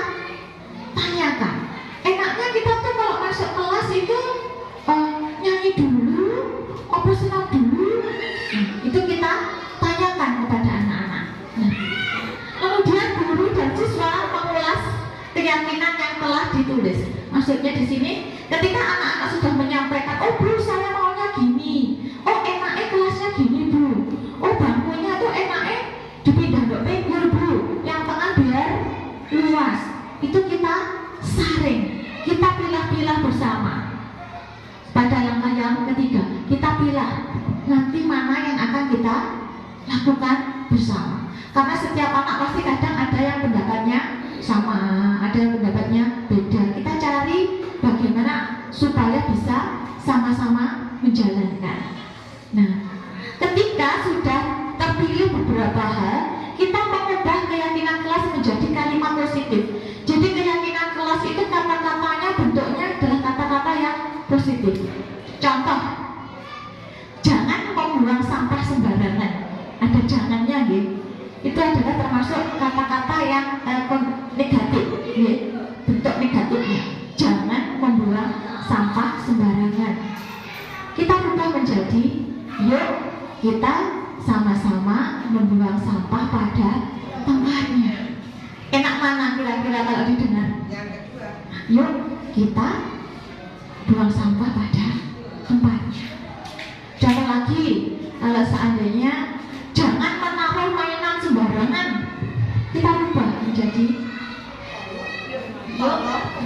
tanyakan. Enaknya kita tuh kalau masuk kelas itu nyanyi dulu, apa senam dulu? Nah, itu kita tanyakan kepada anak-anak. Nah, kemudian guru dan siswa mengulas keyakinan yang telah ditulis. Maksudnya di sini, ketika anak-anak sudah menyampaikan, oh Bu, saya maunya gini, oh enaknya kelasnya gini Bu, oh bangkunya tuh enaknya dipindah ke pinggir Bu, yang tengah biar luas. Itu kita saring, kita pilah-pilah bersama. Pada langkah yang ketiga, kita pilah nanti mana yang akan kita lakukan bersama. Karena setiap anak pasti kadang ada yang pendapatnya sama, ada yang pendapatnya beda. Kita cari bagaimana supaya bisa sama-sama menjalankan. Nah, ketika sudah terpilih beberapa hal, kita mengubah keyakinan kelas menjadi kalimat positif. Jadi keyakinan kelas itu kata-katanya bentuknya adalah kata-kata yang positif. Contoh, jangan membuang sampah sembarangan. Ada jangannya gitu. Itu adalah termasuk kata-kata yang negatif, ya, bentuk negatifnya. Jangan membuang sampah sembarangan. Kita rubah menjadi, yuk kita sama-sama membuang sampah pada tempatnya. Enak mana kira-kira kalau didengar? Yang kedua, Yuk kita buang sampah pada tempatnya. Contoh lagi, kalau seandainya jangan menaruh mainan sembarangan, kita rubah menjadi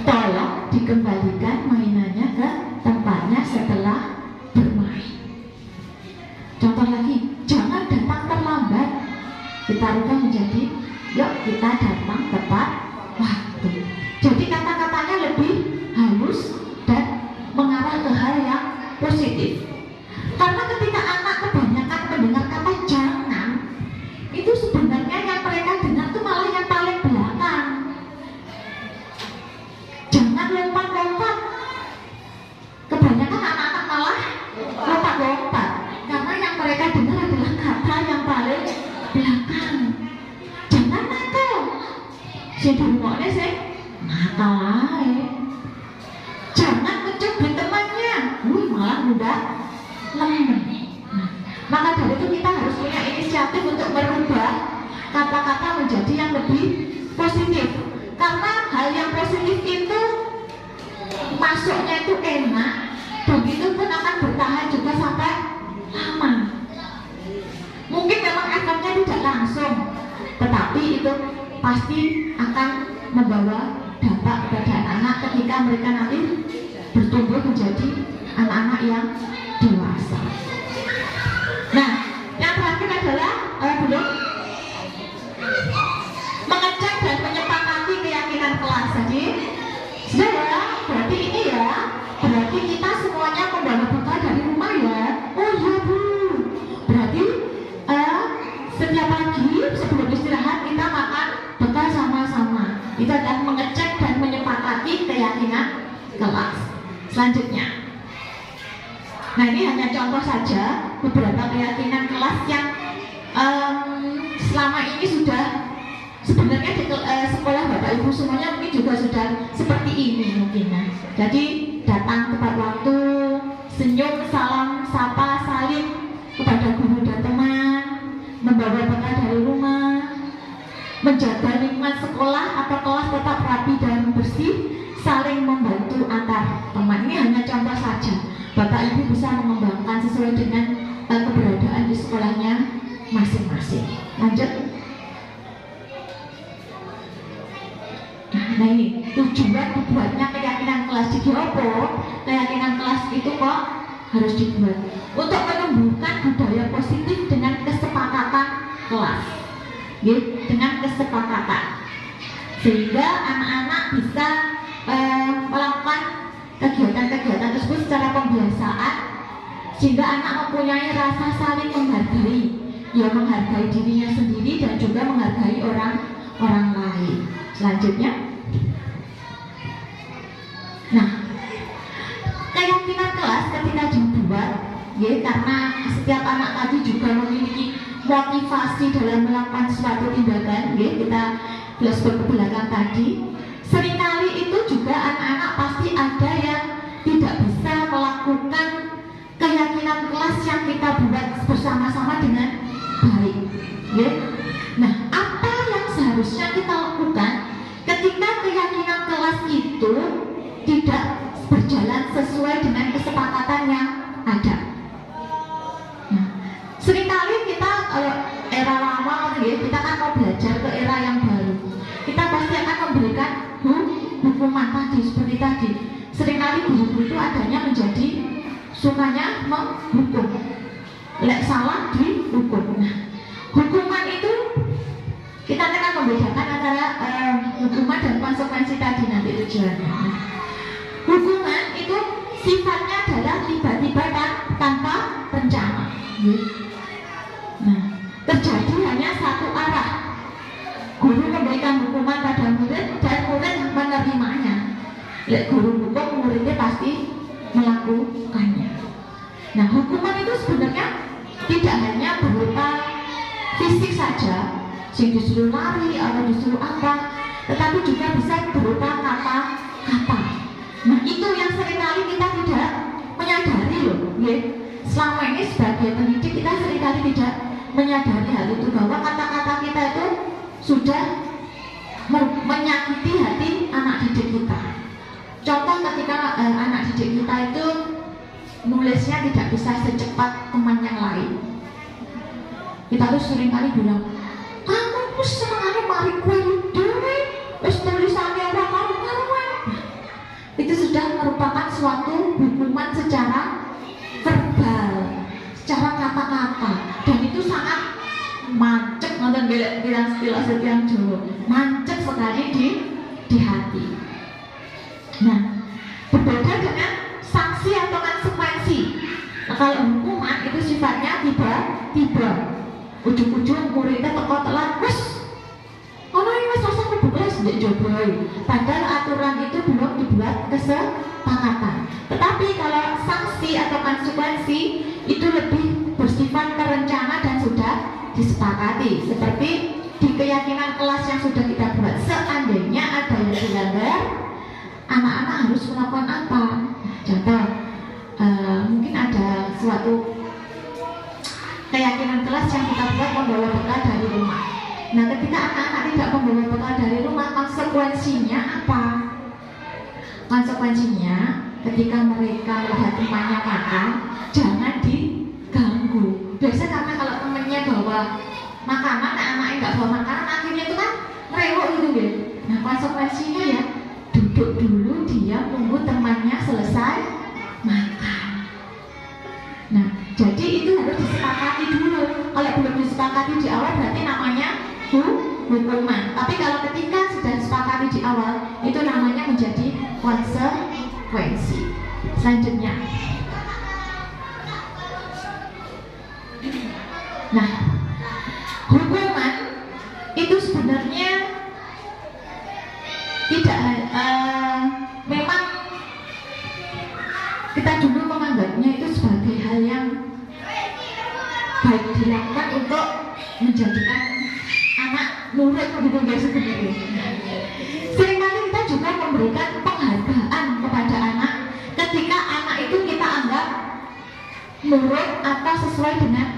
tolong dikembalikan mainannya ke tempatnya setelah bermain. Contoh lagi, jangan datang terlambat, kita rubah menjadi yuk kita datang tepat waktu. Jadi kata-katanya lebih halus dan mengarah ke hal yang positif. Karena ketika anak kebanyakan mendengar kata jangan, itu sebenarnya yang mereka dengar itu malah yang paling belakang. Jangan lompat-lompat. Kebanyakan anak-anak malah lompat-lompat, karena yang mereka dengar adalah kata yang paling belakang. Jangan nakal. Si durungokne sih nakal ae. Jangan mencubit temannya, malah udah lemen. Nah, maka dari itu kita harus punya inisiatif untuk merubah kata-kata menjadi yang lebih positif. Karena hal yang positif itu masuknya itu enak, begitu pun akan bertahan juga sampai lama. Mungkin memang efeknya tidak langsung, tetapi itu pasti akan membawa dampak kepada anak-anak ketika mereka nanti bertumbuh menjadi anak-anak yang dewasa. Nah, yang terakhir adalah belum mengecek dan menyepakati keyakinan kelas. Jadi, sudah ya, berarti ini ya, berarti kita semuanya membawa bekal dari rumah ya. Oh iya Bu, berarti setiap pagi sebelum istirahat kita makan bekal sama-sama. Itu adalah mengecek dan menyepakati keyakinan kelas. Selanjutnya, nah ini hanya contoh saja beberapa keyakinan kelas yang selama ini sudah sebenarnya di sekolah Bapak Ibu semuanya mungkin juga sudah seperti ini mungkin. Nah, jadi datang tepat waktu, senyum, salam, sapa, salim kepada guru dan teman, membawa bekal dari rumah, menjaga lingkungan sekolah atau kelas tetap rapi dan bersih, saling membantu antar teman. Ini hanya contoh saja. Bapak Ibu bisa mengembangkan sesuai dengan keberadaan di sekolahnya masing-masing. Lanjut. Nah ini tujuan dibuatnya keyakinan kelas. Jadi apa? Keyakinan kelas itu kok harus dibuat untuk menumbuhkan budaya positif dengan kesepakatan kelas. Dengan kesepakatan sehingga anak-anak bisa melakukan kegiatan-kegiatan tersebut secara pembiasaan sehingga anak mempunyai rasa saling menghargai, ya menghargai dirinya sendiri dan juga menghargai orang lain. Selanjutnya, nah keyakinan kelas ketika dibuat, ya karena setiap anak tadi juga memiliki motivasi dalam melakukan suatu tindakan, ya kita flashback ke belakang tadi. Seringkali itu juga anak-anak pasti ada yang tidak bisa melakukan keyakinan kelas yang kita buat bersama-sama dengan baik, ya. Nah, apa yang seharusnya kita lakukan ketika keyakinan kelas itu tidak berjalan sesuai dengan kesepakatan yang ada? Nah, seringkali kita kalau era lama, ya, kita kan mau belajar ke era yang baru, kita pasti akan memberikan hukuman tadi seperti tadi. Seringkali guru itu adanya menjadi sukanya menghukum, lek salah dihukum. Nah, hukuman itu kita akan membedakan antara hukuman dan konsekuensi tadi nanti tujuannya. Nah, hukuman itu sifatnya adalah tiba-tiba dan tanpa rencana. Nah, terjadi hanya satu arah. Guru memberikan hukuman pada murid dan murid menerimanya. Lek guru hukum, muridnya pasti melakukannya. Nah, hukuman itu sebenarnya tidak hanya berupa fisik saja, sing disuruh lari atau disuruh apa, tetapi juga bisa berupa kata-kata. Nah, itu yang seringkali kita tidak menyadari loh, ya. Selama ini sebagai pendidik kita seringkali tidak menyadari hal itu, bahwa kata-kata kita itu sudah menyakiti hati anak didik kita. Contoh ketika anak didik kita itu nulisnya tidak bisa secepat teman yang lain, kita tuh seringkali bilang, kamu tuh senangnya mari kue dewe, wis tulisannya orang karuan. Itu sudah merupakan suatu hukuman secara verbal, secara kata-kata, dan itu sangat mancek, nonton bilang istilah yang Jawa, mancek sekali di hati. Nah, berbeda dengan sanksi atau konsekuensi. Nah, kalau hukuman itu sifatnya tiba-tiba, ujung-ujung muridnya teko telat, wes, ono ini wes rasa mlebu kelas ndek joboi. Padahal aturan itu belum dibuat kesepakatan. Tetapi kalau sanksi atau konsekuensi itu lebih bersifat terencana dan sudah disepakati. Seperti di keyakinan kelas yang sudah kita buat, seandainya ada yang dilanggar, anak-anak harus melakukan apa? Contoh, mungkin ada suatu keyakinan kelas yang kita buat membawa bekal dari rumah. Nah, ketika anak-anak tidak membawa bekal dari rumah, konsekuensinya apa? Konsekuensinya ketika mereka melihat temannya makan, jangan diganggu. Biasanya karena kalau temannya bawa makanan, anaknya nggak bawa makanan, akhirnya itu kan rewok gitu ya. Nah konsekuensinya ya duduk dulu, dia tunggu temannya selesai makan. Nah jadi itu harus disepakati dulu. Kalau belum disepakati di awal berarti namanya hukuman. Tapi kalau ketika sudah disepakati di awal, itu namanya menjadi konsekuensi. Selanjutnya, nah hukuman itu sebenarnya tidak memang kita dulu menganggapnya itu sebagai hal yang baik dilakukan untuk menjadikan anak nurut begitu guys sebenarnya. Seringkali kita juga memberikan penghargaan kepada anak ketika anak itu kita anggap nurut atau sesuai dengan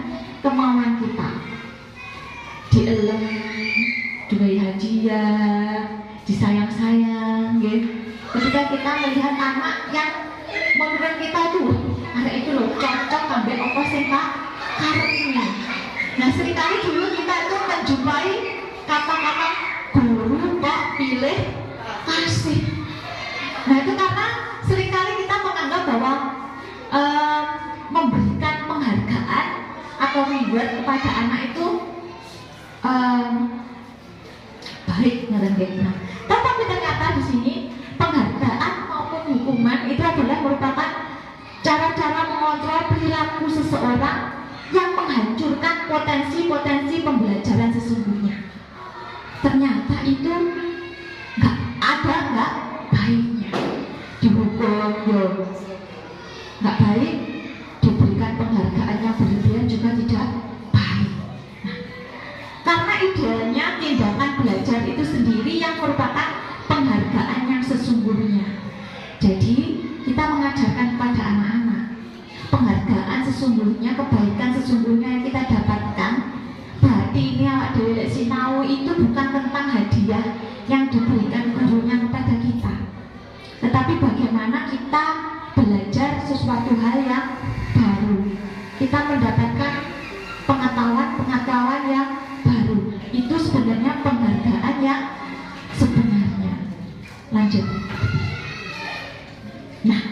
kemauan kita. Dielem, diberi hadiah, disayang-sayang, gitu. Ketika kita melihat anak yang menurut kita tuh, anak itu loh cocok sampai apa sih Kak? Karena. Nah seringkali dulu kita itu menjumpai kata-kata guru kok pilih kasih. Nah itu karena seringkali kita menganggap bahwa memberikan penghargaan atau reward kepada anak itu baik, nah, tetapi ternyata di sini penghargaan maupun hukuman itu adalah merupakan cara-cara mengontrol perilaku seseorang yang menghancurkan potensi-potensi pembelajaran sesungguhnya. Ternyata itu nggak baiknya. Dihukum nggak baik, diberikan penghargaan yang berlebihan juga tidak baik. Nah, karena idealnya tindakan belajar itu sendiri yang merupakan penghargaan yang sesungguhnya. Jadi kita mengajarkan kepada anak-anak penghargaan sesungguhnya, kebaikan sesungguhnya yang kita dapatkan. Berarti ini awak dewe lek sinau itu bukan tentang hadiah yang diberikan gurunya kepada kita, tetapi bagaimana kita belajar sesuatu hal yang baru. Kita mendapatkan pengetahuan yang baru. Itu sebenarnya penghargaan yang sebenarnya. Lanjut. Nah,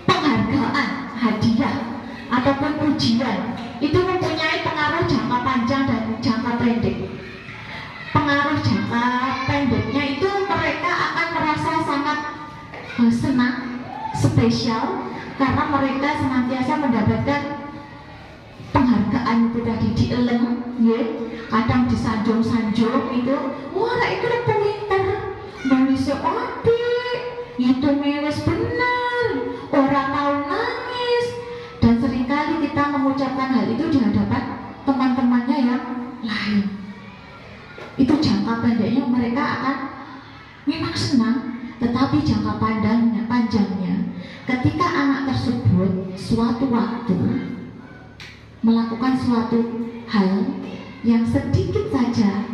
penghargaan, hadiah ataupun pujian itu mempunyai pengaruh jangka panjang dan jangka pendek. Pengaruh jangka pendeknya itu mereka akan merasa sangat senang, spesial, karena mereka senantiasa mendapatkan penghargaan itu tadi, dieleng, ya, kadang disanjung-sanjung itu, wah itu udah pinter, bisa adik, itu meles benar, orang tahu nangis. Dan seringkali kita mengucapkan hal itu di hadapan teman-temannya yang lain. Itu jangka pendeknya mereka akan memang senang, tetapi jangka panjangnya ketika anak tersebut suatu waktu melakukan suatu hal yang sedikit saja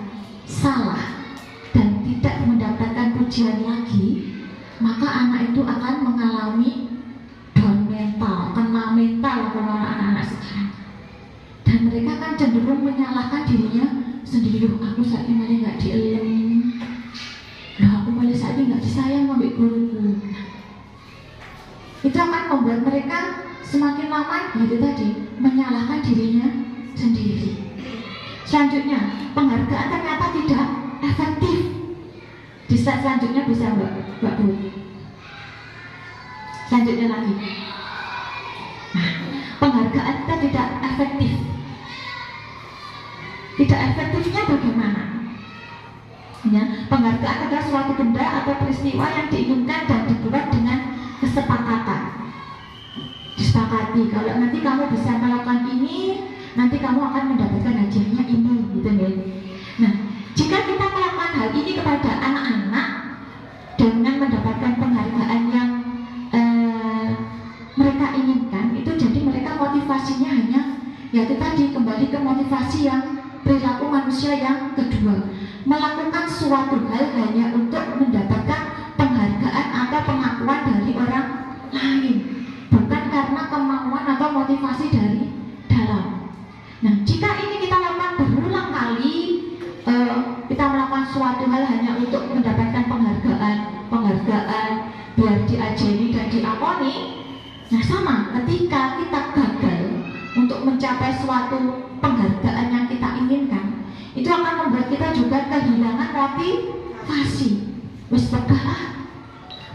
salah dan tidak mendapatkan pujian lagi, maka anak itu akan mengalami down mental, kena mental kalau anak-anak sekarang. Dan mereka akan cenderung menyalahkan dirinya sendiri. Aku saat ini malah nggak dielem, aku malah saat ini nggak disayang sama guruku. Itu akan membuat mereka semakin lama gitu tadi menyalahkan dirinya sendiri. Selanjutnya, penghargaan ternyata tidak efektif. Di slide selanjutnya bisa Mbak Bu. Selanjutnya lagi. Nah, penghargaan kita tidak efektif. Tidak efektifnya bagaimana? Ya, penghargaan adalah suatu benda atau peristiwa yang diinginkan dan dibuat dengan kesepakatan. Disepakati, kalau nanti kamu bisa melakukan ini, nanti kamu akan mendapatkan hadiahnya ini, gitu ya. Nah, jika kita melakukan hal ini kepada anak-anak dengan mendapatkan penghargaan yang mereka inginkan, itu jadi mereka motivasinya hanya yaitu tadi kembali ke motivasi yang perilaku manusia yang kedua, melakukan suatu hal hanya untuk mendapatkan penghargaan atau pengakuan dari orang lain, bukan karena kemauan atau motivasi dari dalam. Nah, jika ini kita lakukan berulang kali, kita melakukan suatu penghargaan, biar diajeni dan diakoni. Nah sama, ketika kita gagal untuk mencapai suatu penghargaan yang kita inginkan, itu akan membuat kita juga kehilangan motivasi. Wis pegah,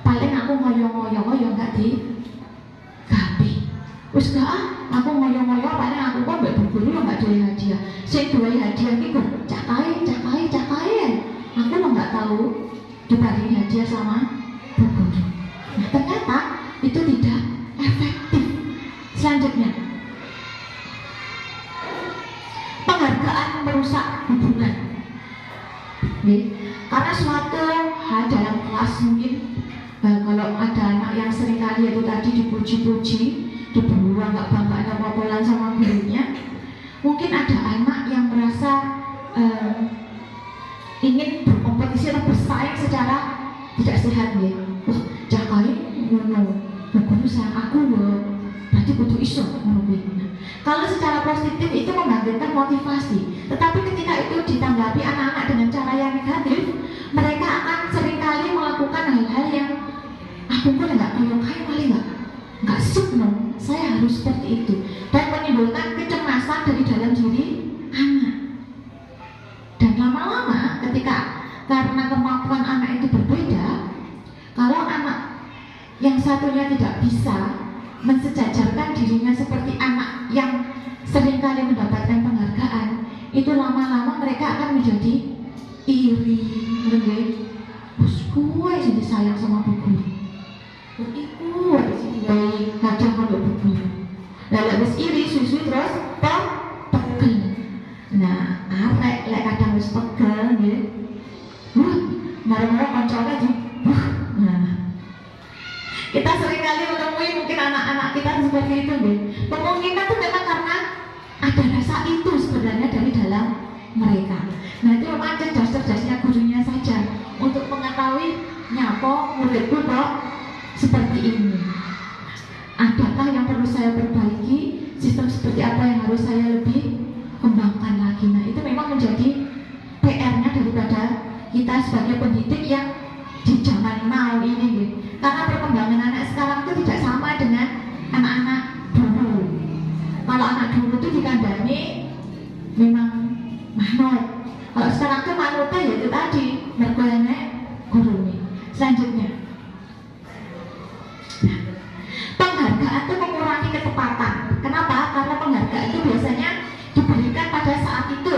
paling aku ngoyo-ngoyo gak digawe. Wis gak, aku ngoyo-ngoyo paling aku kok mbak guru gak duwe hadiah. Sing duwe hadiah iki kok cakae. Aku lo gak tahu dibagi hadiah sama bu guru. Nah ternyata itu tidak efektif. Selanjutnya, penghargaan merusak hubungan. Karena suatu hal dalam kelas mungkin kalau ada anak yang seringkali itu tadi dipuji-puji, diburu nggak bangga apa-apaan sama gurunya, mungkin ada anak yang merasa ingin berkompetisi atau bersaing secara tidak sehat ya. Wah, jakali ngono, guru sayang aku loh, berarti butuh iso ngono. Kalau secara positif itu membangkitkan motivasi, tetapi ketika itu ditanggapi anak-anak dengan cara yang negatif, mereka akan seringkali melakukan hal-hal yang aku pun nggak kayak kali nggak sip no, saya harus seperti itu, dan menimbulkan kecemasan dari dalam diri anak. Dan lama-lama ketika karena kemampuan anak itu berbeda, kalau anak yang satunya tidak bisa mensejajarkan dirinya seperti anak yang seringkali mendapatkan penghargaan, itu lama-lama mereka akan menjadi iri, nggih. Bos gue jadi sayang sama bu guru. Iku sing gawe kadang kalau bu guru. Lah wis iri suwi-suwi terus pegel. Nah, arek lek kadang wis pegel nggih. Mari-mari kancane di. Nah, kita seringkali menemui mungkin anak-anak kita seperti itu nih. Kemungkinan itu memang karena ada rasa itu sebenarnya dari dalam mereka. Nah itu memang cerdas-cerdasnya gurunya saja untuk mengetahui nyapa muridku kok seperti ini. Adakah yang perlu saya perbaiki? Sistem seperti apa yang harus saya lebih kembangkan lagi? Nah itu memang menjadi PR-nya daripada kita sebagai pendidik yang di zaman now ini gitu. Karena perkembangan anak sekarang itu tidak sama dengan anak-anak dulu. Kalau anak dulu itu dikandani memang manut. Kalau sekarang itu manutnya ya itu tadi mergoyane guru nih. Selanjutnya, penghargaan itu mengurangi ketepatan. Kenapa? Karena penghargaan itu biasanya diberikan pada saat itu.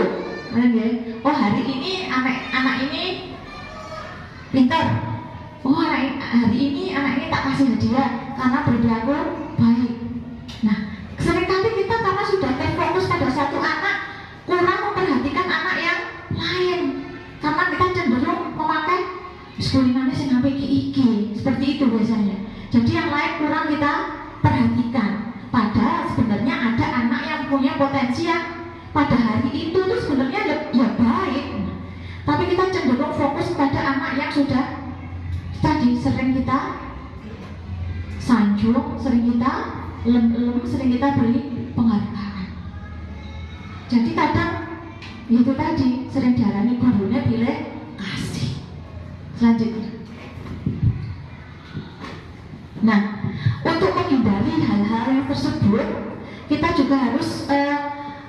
Oh hari ini anak ini pintar. Oh hari ini anak ini tak kasih hadiah karena berperilaku baik. Nah seringkali kita karena sudah terfokus pada satu anak, kurang memperhatikan anak yang lain. Karena kita cenderung memakai sekulinannya sing sampai iki seperti itu biasanya. Jadi yang lain kurang kita perhatikan. Padahal sebenarnya ada anak yang punya potensi yang pada hari itu tuh sebenarnya ya baik. Tapi kita cenderung fokus pada anak yang sudah tadi sering kita sanjung, sering kita lem-lem, sering kita beri penghargaan. Jadi kadang itu tadi sering diarani gurunya pilih kasih. Selanjutnya, nah untuk menghindari hal-hal yang tersebut, kita juga harus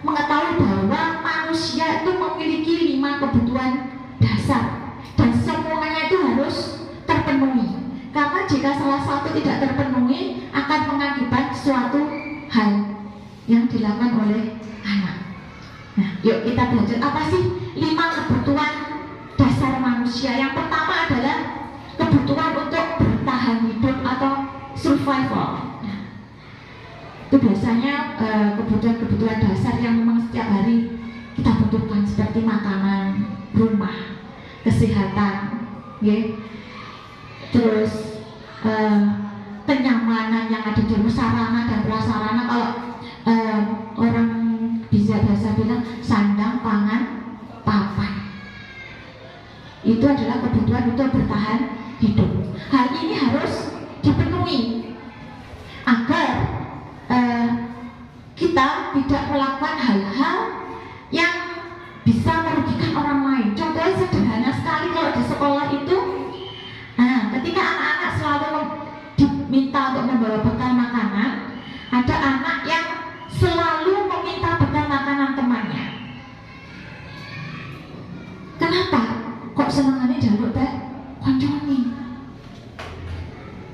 mengetahui bahwa manusia itu memiliki 5 kebutuhan dasar dan semuanya itu harus terpenuhi. Karena jika salah satu tidak terpenuhi akan mengakibat suatu hal yang dilakukan oleh anak. Nah, yuk kita belajar apa sih 5 kebutuhan dasar manusia. Yang pertama adalah kebutuhan untuk bertahan hidup atau survival. Nah, itu biasanya kebutuhan-kebutuhan dasar yang memang setiap hari kita butuhkan seperti makanan, rumah, kesehatan, ya. Terus kenyamanan yang ada di sarana dan prasarana. Kalau orang bisa biasa bilang sandang, pangan, papan, itu adalah kebutuhan untuk bertahan hidup. Hal ini harus dipenuhi agar kita tidak melakukan hal-hal yang bisa merugikan orang lain. Contohnya sederhana sekali kalau di sekolah itu, nah ketika anak-anak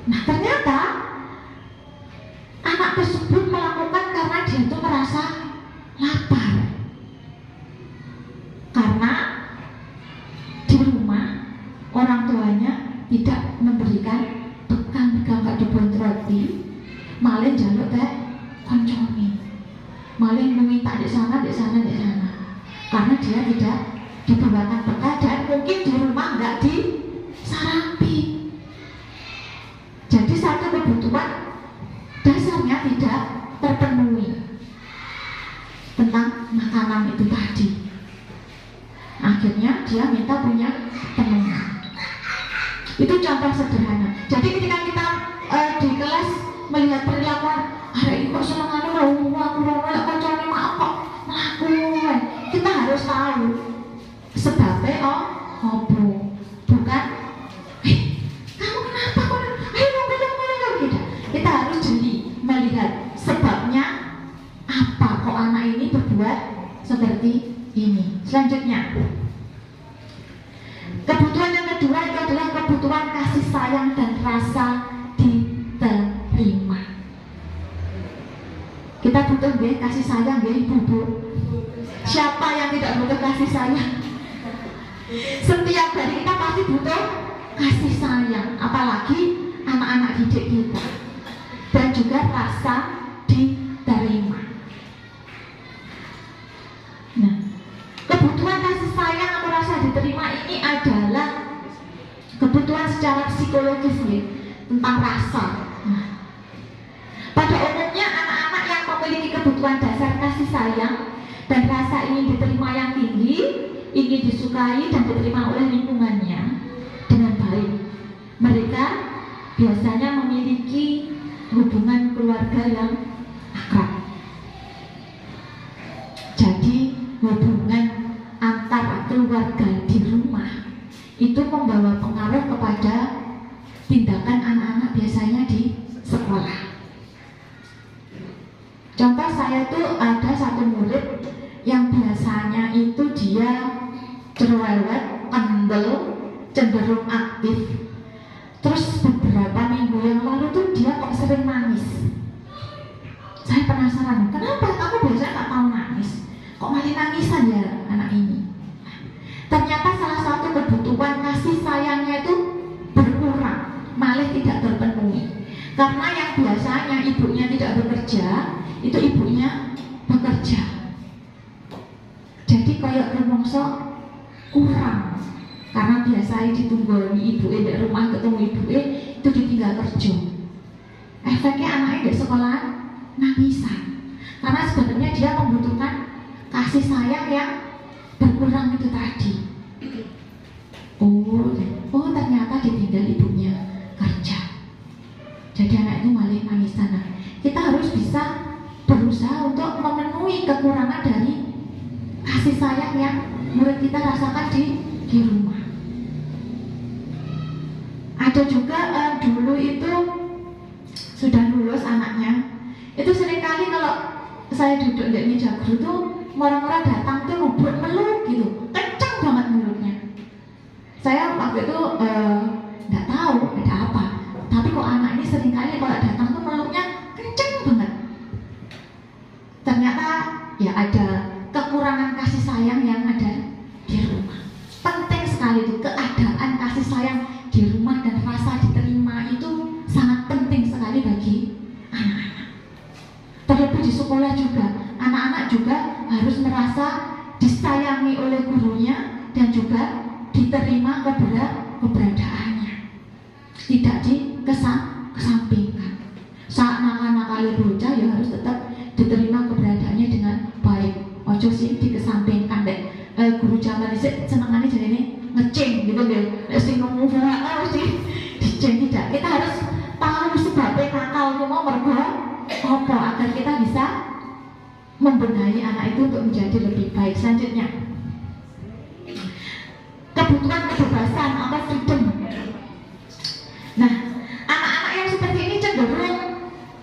Nah ternyata anak tersebut melakukan karena dia tuh merasa lapar. Karena di rumah orang tuanya tidak memberikan bekal gak dibuat roti, malah jaluk teh konconi, malah meminta di sana. Karena dia tidak dibawakan bekal dan mungkin di rumah nggak disarapi. Jadi satu kebutuhan dasarnya tidak terpenuhi tentang makanan itu tadi. Akhirnya dia minta punya teman. Itu contoh sederhana. Jadi ketika kita di kelas melihat perilaku hari ini kok seneng aku koncone maaf kok melakukan, kita harus tahu sebabnya opo, bukan kamu kenapa kok ayo tidak. Kita harus jeli melihat sebabnya apa kok anak ini berbuat seperti ini. Selanjutnya, kebutuhan yang kedua itu adalah kebutuhan kasih sayang dan rasa diterima. Kita butuh kasih sayang ibu-ibu. Siapa yang tidak butuh kasih sayang? Setiap hari kita pasti butuh kasih sayang, apalagi anak-anak didik kita, dan juga rasa diterima. Nah, kebutuhan kasih sayang atau rasa diterima ini adalah kebutuhan secara psikologis tentang rasa. Nah, pada umumnya anak-anak yang memiliki kebutuhan dasar kasih sayang dan rasa ingin diterima yang tinggi, ingin disukai dan diterima oleh lingkungannya dengan baik, mereka biasanya memiliki hubungan keluarga yang akrab. Jadi hubungan antara keluarga di rumah itu membawa pengaruh kepada tindakan anak-anak biasanya di sekolah. Contoh, saya tuh ada satu murid yang biasanya itu dia cerewet, kendel, cenderung aktif. Terus beberapa minggu yang lalu tuh dia kok sering nangis. Saya penasaran, kenapa kamu biasanya tak tahu nangis? Kok malah nangisan ya anak ini? Ternyata salah satu kebutuhan kasih sayangnya itu berkurang, malah tidak terpenuhi. Karena yang biasanya ibunya tidak bekerja, itu ibunya bekerja. Jadi kayak rumongso kurang. Karena biasanya ditunggu ibu di rumah, ketemu ibu itu ditinggal kerja. Efeknya anaknya di sekolah nangisan. Karena sebenarnya dia membutuhkan kasih sayang yang berkurang itu tadi. Oh ternyata ditinggal ibunya kerja. Jadi anak itu malah nangisan. Nah, kita harus bisa berusaha untuk memenuhi kekurangan dari kasih sayang yang murid kita rasakan di rumah. Ada juga dulu itu sudah lulus anaknya, itu seringkali kalau saya duduk di meja guru tuh orang-orang datang tuh ngubur meluk gitu, kencang banget mulutnya. Saya waktu itu nggak tahu ada apa, tapi kok anak ini seringkali kalau datang tuh meluknya kencang banget. Ternyata ya ada kekurangan kasih sayang yang ada di rumah. Penting sekali itu keadaan kasih sayang di rumah dan rasa diterima itu sangat penting sekali bagi anak-anak. Terlebih di sekolah juga, anak-anak juga harus merasa disayangi oleh gurunya dan juga diterima keberadaannya, tidak dikesampingkan. Saat nakal-nakal bocah ya harus tetap diterima keberadaannya dengan baik. Ojo sih dikesampingkan deh. Guru zaman ini senengannya jadi ini ngeceng gitu deh. Sing ngomong mesti diceng, tidak. Kita harus tahu sebabnya nakal mau mergo apa agar kita bisa membenahi anak itu untuk menjadi lebih baik. Selanjutnya, kebutuhan kebebasan atau freedom. Nah, anak-anak yang seperti ini cenderung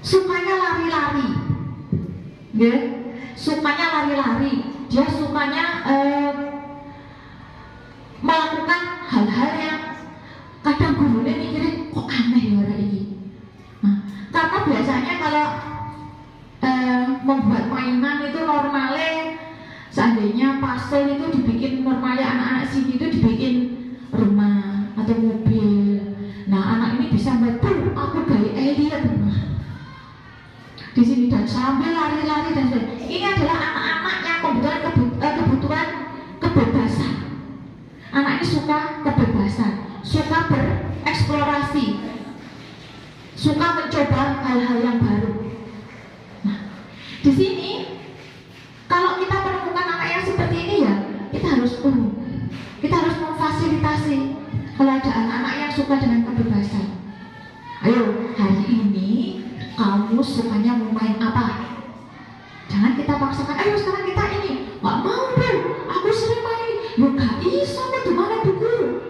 sukanya lari-lari, ya, sukanya lari-lari. Dia sukanya melakukan hal-hal yang kadang gurunya mikirin kok aneh ya orang ini. saya lihat di sini dan sambil lari-lari dan sebagainya. Ini adalah anak-anak yang kebutuhan kebebasan. Anak ini suka kebebasan, suka bereksplorasi, suka mencoba hal-hal yang baru. Nah, di sini kalau kita menemukan anak yang seperti ini ya, kita harus memfasilitasi kalau ada anak-anak yang suka dengan kebebasan. Ayo, hari ini kamu sukanya mau main apa? Jangan kita paksakan, ayo sekarang kita ini. Gak mau bro, aku sering main. Ya gak bisa, di mana bu guru?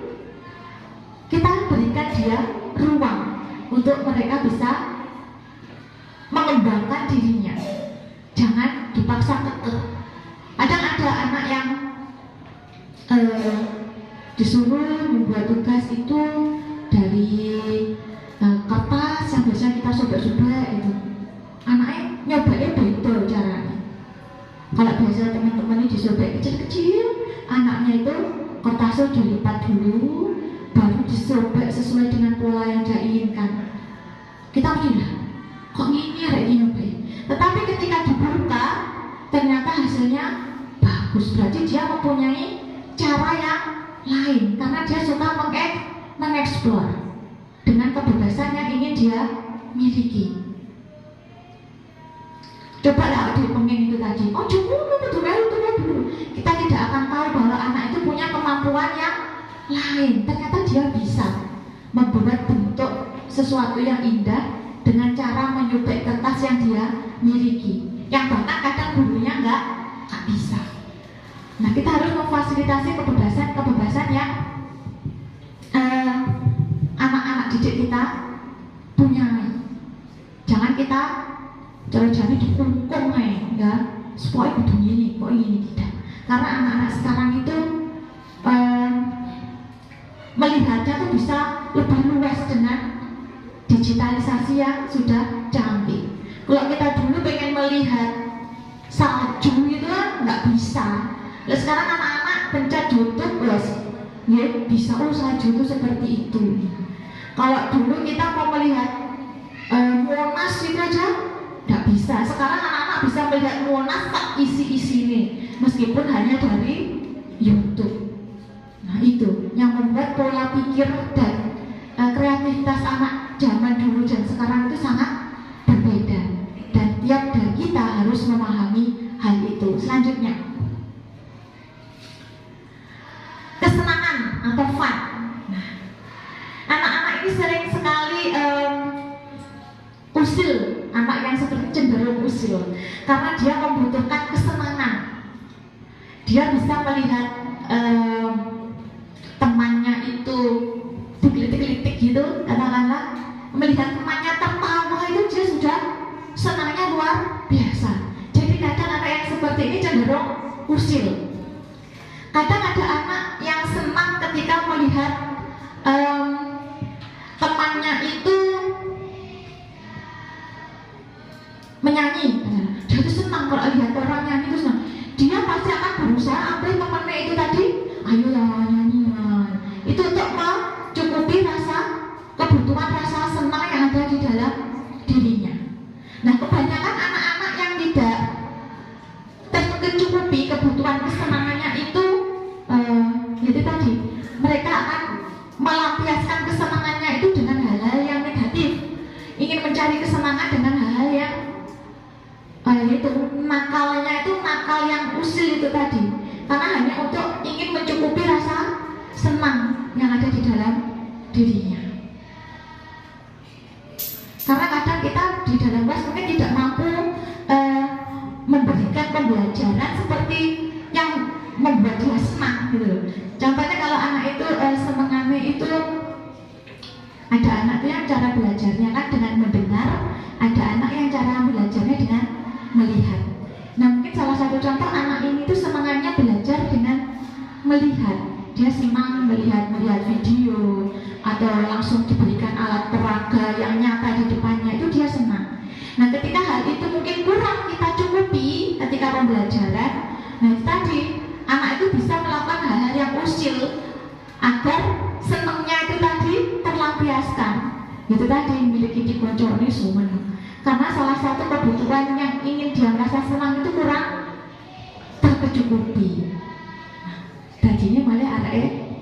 Kita berikan dia ruang untuk mereka bisa mengembangkan dirinya. Jangan dipaksa kekeh. Kadang ada anak yang disuruh membuat tugas itu dari kertas yang biasanya kita sobek-sobek itu. Anaknya nyobain beda caranya. Kalau biasa teman-teman ini disobek kecil-kecil, anaknya itu kertasnya dilipat dulu, baru disobek sesuai dengan pola yang dia inginkan. Kita mikir, kok ini ada ini nyobain. Tetapi ketika dibuka, ternyata hasilnya bagus. Berarti dia mempunyai cara yang lain, karena dia suka mengeksplor dengan kebebasan yang ingin dia miliki. Coba lah di pemimpin itu tadi, oh cukup dulu. Kita tidak akan tahu bahwa anak itu punya kemampuan yang lain. Ternyata dia bisa membuat bentuk sesuatu yang indah dengan cara menyobek kertas yang dia miliki, yang bahkan kadang gurunya nggak bisa. Nah, kita harus memfasilitasi kebebasan yang anak-anak didik kita punya. Jangan kita cara-cara dikungkung ya, supaya kudu ini, kok ini tidak. Karena anak-anak sekarang itu melihatnya tuh bisa lebih luas dengan digitalisasi yang sudah canggih. Kalau kita dulu pengen melihat salju itu kan nggak bisa. Nah, sekarang anak-anak pencet YouTube, ya bisa, oh salju itu seperti itu. Kalau dulu kita mau melihat Monas itu aja nggak bisa. Sekarang anak-anak bisa melihat Monas tak isi-isi ini, meskipun hanya dari YouTube. Nah itu yang membuat pola pikir dan kreativitas anak zaman dulu dan sekarang itu sangat berbeda. Dan tiap dari kita harus memahami hal itu. Selanjutnya, kesenangan atau fun. Nah, anak-anak ini sering sekali usil. Anak yang seperti cenderung usil karena dia membutuhkan kesenangan. Dia bisa melihat temannya itu digelitik-gelitik gitu, katakanlah melihat temannya tertawa itu dia sudah senangnya luar biasa. Jadi kadang anak yang seperti ini cenderung usil. Kadang ada anak yang senang ketika melihat temannya itu menyanyi. Dia itu senang kalau lihat orang nyanyi itu senang. Dia pasti akan berusaha ambil temannya itu tadi, ayolah nyanyi. Itu untuk mencukupi rasa kebutuhan, rasa senang yang ada di dalam dirinya. Nah, kebanyakan anak-anak yang tidak tercukupi kebutuhan kesenangannya itu tadi, mereka akan melampiaskan kesenangannya itu dengan hal-hal yang negatif, ingin mencari kesenangan dengan hal-hal yang itu nakalnya itu nakal yang usil itu tadi, karena hanya untuk ingin mencukupi rasa senang yang ada di dalam dirinya. Karena kadang kita di dalam kelas mungkin tidak mampu memberikan pembelajaran seperti yang membuat dia senang gitu. Contohnya kalau anak itu semangatnya itu, ada anak itu yang cara belajarnya kan dengan mendengar, ada anak yang cara belajarnya dengan melihat. Nah, mungkin salah satu contoh anak ini tuh semangatnya belajar dengan melihat. Dia senang melihat video atau langsung diberikan alat peraga yang nyata di depannya, itu dia senang. Nah, ketika hal itu mungkin kurang kita cukupi ketika pembelajaran, nah itu tadi anak itu bisa melakukan hal-hal yang usil agar senangnya itu tadi terlampiaskan. itu tadi memiliki dikoncone sumen. Karena salah satu kebutuhan yang ingin dia merasa senang itu kurang tercukupi. Tadinya malah ada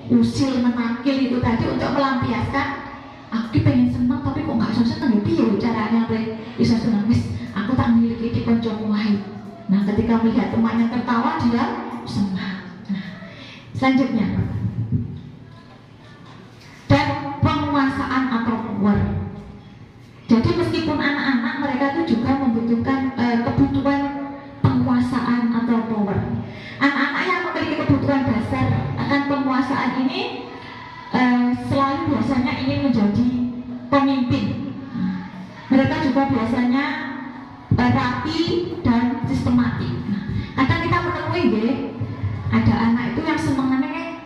usil menakil itu tadi untuk melampiaskan aku pengen senang tapi kok nggak senang ya piye caranya bisa senang aku tak memiliki dikoncoku wae. Nah ketika melihat temannya tertawa dia senang. Nah, selanjutnya dan penguasaan atau power. Jadi meskipun anak-anak mereka itu juga membutuhkan kebutuhan penguasaan atau power. Anak-anak yang memiliki kebutuhan dasar akan penguasaan ini selalu biasanya ingin menjadi pemimpin. Mereka juga biasanya rapi dan sistematik. Kadang kita menemui ada anak itu yang semangatnya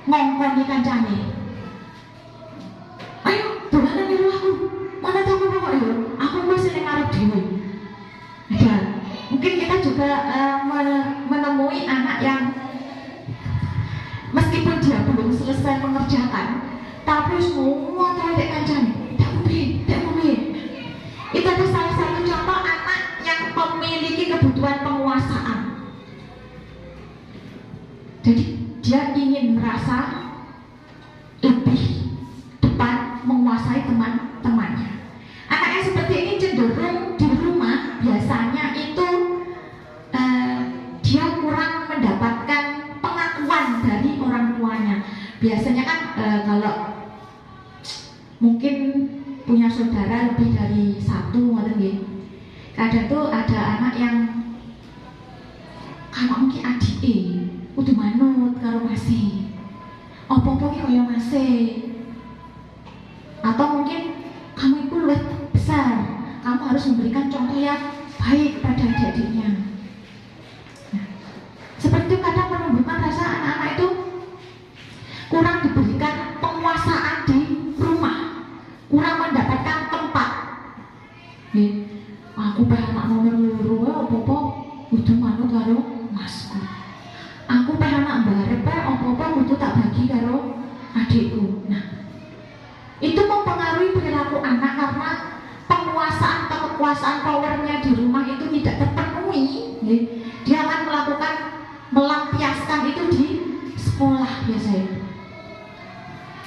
ngongkoni kancane. Ayo, dolanan niru aku. Mana tahu kok yo? Aku masih ning arep dhewe. Ada. Mungkin kita juga menemui anak yang meskipun dia belum selesai mengerjakan, tapi semua terhadap kancane. Tak mungkin. Itu adalah salah satu contoh anak yang memiliki kebutuhan penguasaan. Jadi dia ingin merasa lebih depan menguasai teman-temannya. Anak yang seperti ini cenderung di rumah biasanya itu dia kurang mendapatkan pengakuan dari orang tuanya. Biasanya kan kalau mungkin punya saudara lebih dari satu, kadang tuh ada anak yang kalau mungkin adik udah manut karo masih opo-opo ki kaya masih, atau mungkin kamu itu lebih besar, kamu harus memberikan contoh yang baik pada adik-adiknya. Nah, seperti itu kadang menumbuhkan rasa anak-anak itu kurang diberikan penguasaan di rumah, kurang mendapatkan tempat. Aku pengen anak nomor loro opo-opo kudu manut karo masku. Aku pengen anak barep opo-opo kudu tak bagi karo adikku. Nah, itu mempengaruhi perilaku anak karena penguasaan atau kekuasaan powernya di rumah itu tidak terpenuhi. Dia akan melampiaskan itu di sekolah biasanya.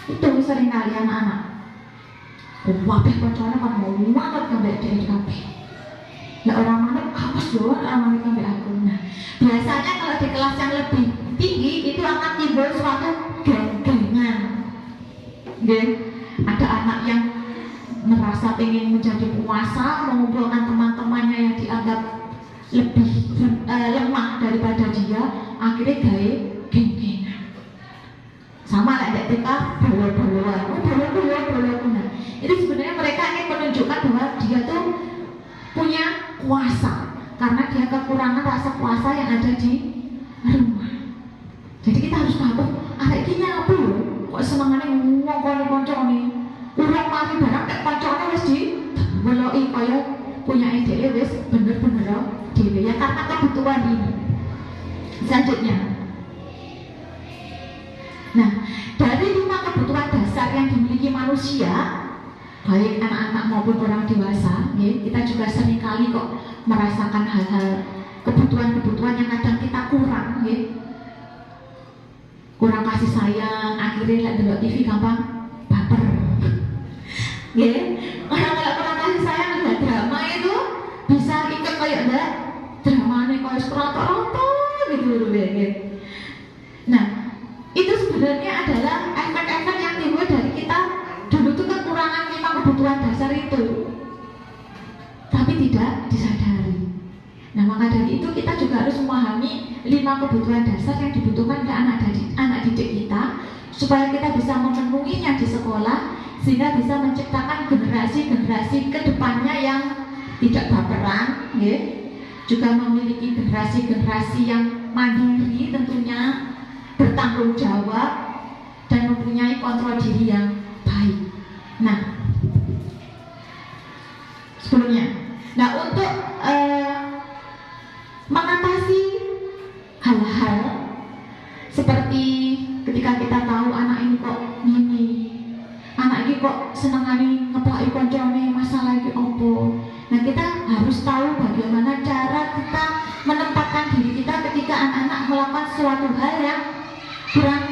Itu seringkali anak-anak wabih koncone kan mau manut sampai dari kabeh. Ya orang manut kamus doang, orang manut sampai aku. Nah, biasanya kalau di kelas yang lebih tinggi itu akan timbul suatu geng-gengan. Ada anak yang merasa ingin menjadi penguasa, mengumpulkan teman-temannya yang dianggap lebih lemah daripada dia, akhirnya gaya geng-gengan. Sama kayak TK, bola-bolaan, bola-bolaan. Itu sebenarnya mereka ingin menunjukkan bahwa dia tuh punya kuasa karena dia kekurangan rasa kuasa yang ada di rumah. Jadi kita harus tahu, anak ini apa loh? Kok semangatnya ngomong koncone, urang mari barang tak koncone wis di weloi kaya punya ide wis bener-bener dhewe ya karena kebutuhan ini. Selanjutnya, nah dari 5 kebutuhan dasar yang dimiliki manusia, baik anak-anak maupun orang dewasa, kita juga seringkali kok merasakan hal-hal kebutuhan-kebutuhan yang kadang kita kurang, kurang kasih sayang, akhirnya lihat delok TV gampang baper. Orang kalau kurang kasih sayang lihat drama itu bisa ikut kayak dramanya kayak serontok gitu. Nah, itu sebenarnya adalah efek-efek yang timbul dari kita dulu tuh kekurangan 5 kebutuhan dasar itu, tapi tidak disadari. Nah, maka dari itu kita juga harus memahami 5 kebutuhan dasar yang dibutuhkan ke anak didik kita supaya kita bisa memenuhinya di sekolah sehingga bisa menciptakan generasi-generasi kedepannya yang tidak baperan, juga memiliki generasi-generasi yang mandiri tentunya, bertanggung jawab dan mempunyai kontrol diri yang baik. Nah, sebelumnya, untuk mengatasi hal-hal seperti ketika kita tahu anak ini kok gini, anak ini kok senengani ngeplak nyeritaki koncone masalah iki opo. Nah, kita harus tahu bagaimana cara kita menempatkan diri kita ketika anak-anak melakukan suatu hal yang kurang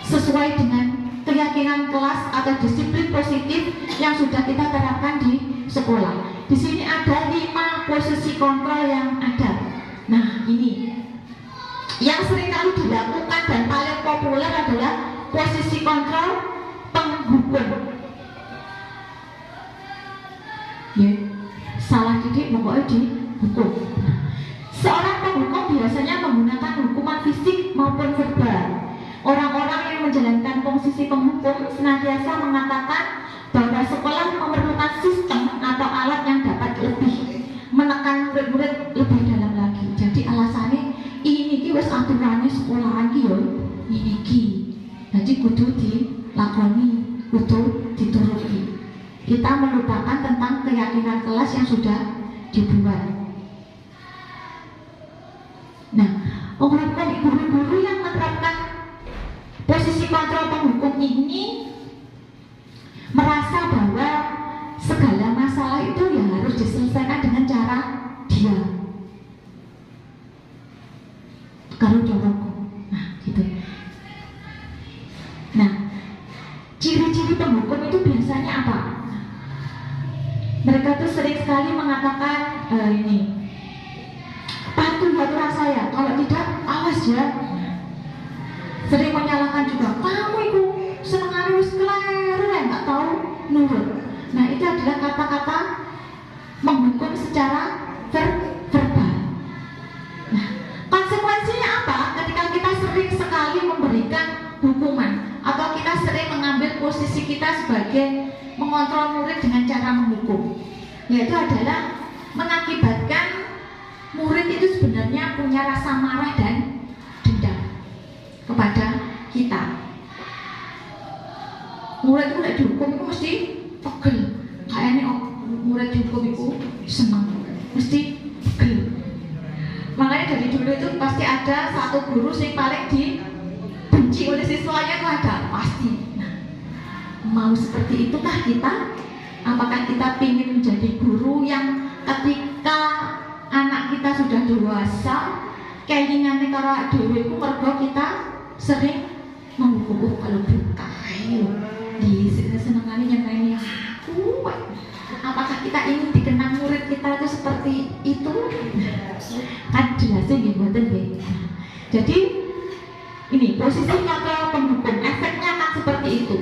sesuai dengan keyakinan kelas atau disiplin positif yang sudah kita terapkan di sekolah. Di sini ada 5 posisi kontrol yang ada. Nah, ini yang sering kali dilakukan dan paling populer adalah posisi kontrol penghukum. Ya, salah didik pokoknya dihukum. Seorang penghukum biasanya menggunakan hukuman fisik maupun verbal. Orang-orang yang menjalankan posisi penghukum senantiasa mengatakan bahwa sekolah memerlukan sistem atau alat yang dapat lebih menekan murid-murid lebih dalam lagi. Jadi alasannya ini wis aturannya sekolah lagi yo, ini ki. Jadi kudu dilakoni, kudu dituruti. Kita melupakan tentang keyakinan kelas yang sudah dibuat. Nah, guru-guru yang menerapkan posisi kontrol penghukum ini merasa bahwa segala masalah itu ya harus diselesaikan dengan cara dia. Kalau jorokku, nah gitu. Nah, ciri-ciri penghukum itu biasanya apa? Mereka tuh sering sekali mengatakan ini, patuh aturan saya, kalau tidak awas ya. Sering menyalahkan juga, kamu itu seneng wis keliru ya, nggak tahu nurut. Nah, itu adalah kata-kata menghukum secara verbal. Nah, konsekuensinya apa? Ketika kita sering sekali memberikan hukuman atau kita sering mengambil posisi kita sebagai mengontrol murid dengan cara menghukum, yaitu adalah mengakibatkan murid itu sebenarnya punya rasa marah dan dendam kepada kita. Murid itu tidak dihukum itu mesti pegel. Kayaknya murid dihukum itu senang, mesti pegel. Makanya dari dulu itu pasti ada satu guru yang paling dibenci oleh siswanya itu ada, pasti. Nah, mau seperti itukah kita? Apakah kita ingin menjadi guru yang ketika anak kita sudah dewasa keinginannya karo dhewe iku mergo kita sering menghukum kalau buka di senengane nyeneni aku. Apakah kita ingin dikenang murid kita itu seperti itu? Kan jelasnya nggih mboten nggih. Jadi ini posisi kontrol penghukum, efeknya akan seperti itu.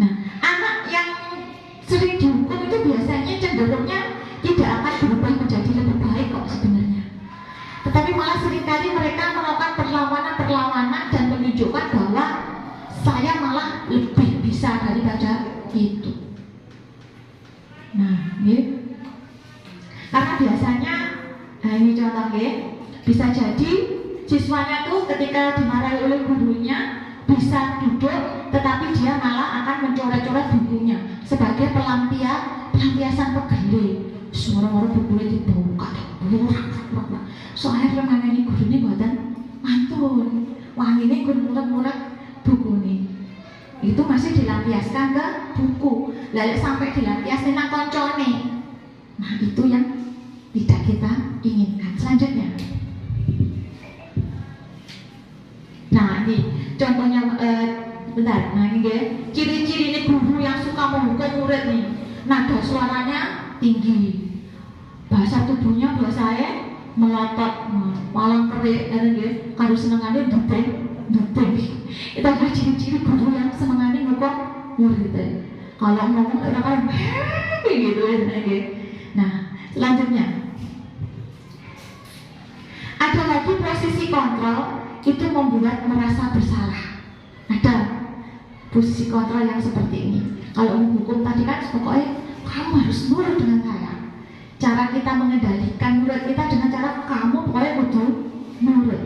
Nah, anak yang sering dihukum itu biasanya cenderungnya tidak akan berubah menjadi lebih baik kok sebenarnya. Tetapi malah seringkali mereka melakukan perlawanan dan menunjukkan bahwa saya malah lebih bisa daripada itu. Nah, ini karena biasanya, nah ini contohnya, bisa jadi siswanya tuh ketika dimarahi oleh gurunya bisa duduk, tetapi dia malah akan mencoret-coret bukunya sebagai pelampiasan pegel. Suara-suara bukunya dibuka, soalnya remana ini guru ini buatan mantun, wanginya murid-murid buku ini. Itu masih dilampiaskan ke buku, lalu sampai dilampiaskan nang koncone. Nah, itu yang tidak kita inginkan. Selanjutnya, nah ini contohnya, bentar. Nah ini ciri-ciri ini guru yang suka menghukum murid nih. Nada suaranya tinggi, bahasa tubuhnya biasanya melotot, malang kerik, dan kalau senengannya dupeng. Itu adalah ciri-ciri guru yang senengannya nghukum murid. Kalau ngomong orang gitu ya. Nah, selanjutnya ada lagi posisi kontrol, itu membuat merasa bersalah. Ada posisi kontrol yang seperti ini. Kalau menghukum tadi kan pokoknya kamu harus nurut dengan saya. Cara kita mengendalikan murid kita dengan cara kamu pokoknya butuh nurut.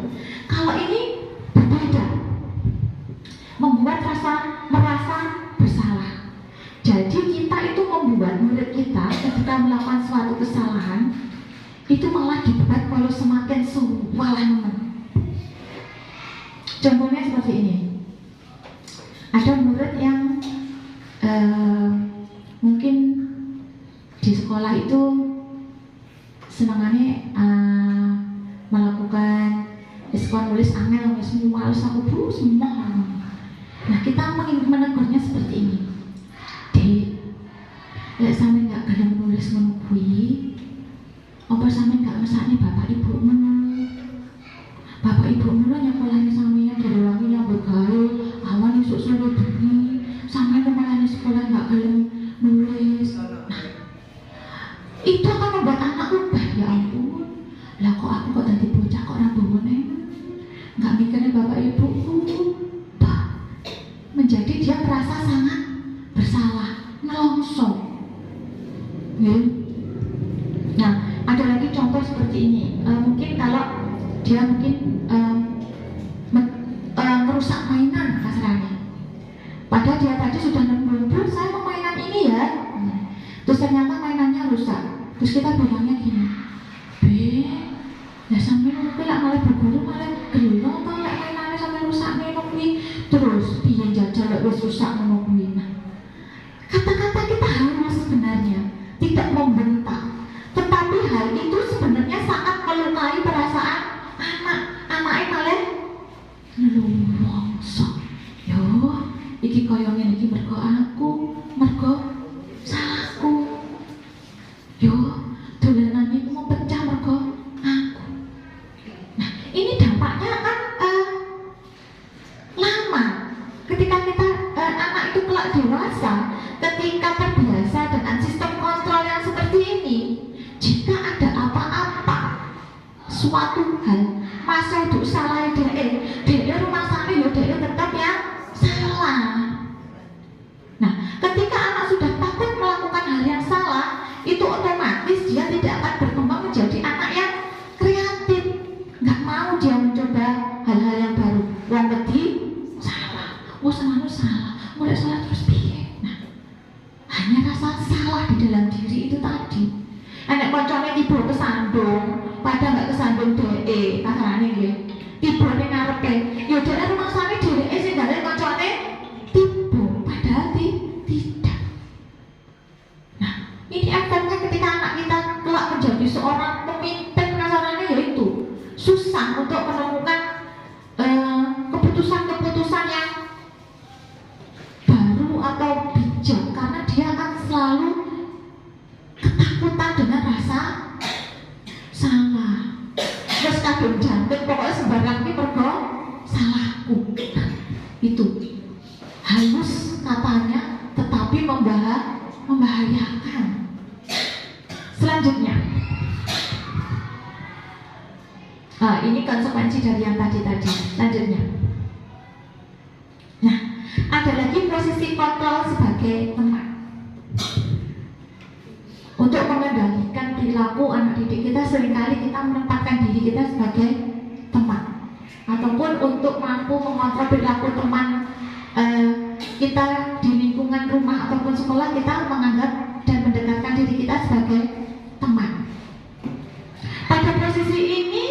Kalau ini berbeda, membuat merasa bersalah. Jadi kita itu membuat murid kita ketika melakukan suatu kesalahan itu malah dibuat kalau semakin suwalan. Contohnya seperti ini. Ada murid yang di sekolah itu senangannya melakukan sekolah nulis angel semua harus aku bu semua. Nah kita menegurnya seperti ini, Dek, lek sampe nggak gelem nulis menungui, apa sampe nggak mesaknya bapak ibu lo nyekolahnya sampeyan dari wangi nyambut gawe awan isuk sore bengi sampeyan melayani sekolah nggak gelem nulis. Nah, itu akan membuat anak ubah, ya ampun. Lah kok aku kok tadi bocah kok ora bone? Nggak mikirnya bapak ibuku. Bah, menjadi dia merasa sangat bersalah, nelongso. Nah, ada lagi contoh seperti ini. Mungkin kalau dia merusak mainan kasarnya. Padahal dia tadi sudah nemu, saya mau mainan ini ya. Terus ternyata mainannya rusak. Terus kita bilangnya gini, ya sampai nunggu lah malah berguru malah gelo atau lah mainannya sampai rusak nunggu. Terus piye jajal wis rusak nunggu. Nah, kata-kata kita harus sebenarnya tidak membentak, tetapi hal itu sebenarnya sangat melukai perasaan anaknya malah nelongso. Yo, iki koyo ngene iki mergo aku, mergo salahku. Yo, dolanan iku mau pecah mergo aku. Nah, ini dampaknya akan lama. Ketika kita anak itu kelak dewasa, ketika terbiasa dengan sistem kontrol yang seperti ini, jika ada apa-apa, suatu hal masa itu salah dia rumah sana ya dia tetap yang salah. Nah, ketika anak sudah takut melakukan hal yang salah, itu otomatis dia tidak akan berkembang menjadi anak yang kreatif. Nggak mau dia mencoba hal-hal yang baru. Yang tadi salah, selalu salah, mulai salah terus piye. Nah, hanya rasa salah di dalam diri itu tadi. Anak koncone tiba kesandung, pada nggak kesandung kasarane nggih. Tiba ning ngarepe, ya dhek rumah sane dheweke sing gawe koncone tiba, padahal tidak. Nah, ini efeknya ketika anak kita kelak menjadi seorang pemimpin kasarane, yaitu susah untuk menemukan keputusan-keputusan yang baru atau bijak karena dia akan selalu ketakutan dengan rasa salah. Terus kadung jantung pokoknya sembarang ini mergo salahku. Itu halus katanya, tetapi membahayakan. Selanjutnya, ini konsekuensi dari yang tadi. Selanjutnya, nah ada lagi posisi kontrol sebagai teman. Untuk mengendalikan perilaku anak didik kita, seringkali kita menempatkan diri kita sebagai teman, ataupun untuk mampu mengontrol perilaku teman kita di lingkungan rumah ataupun sekolah, kita menganggap dan mendekatkan diri kita sebagai teman. Pada posisi ini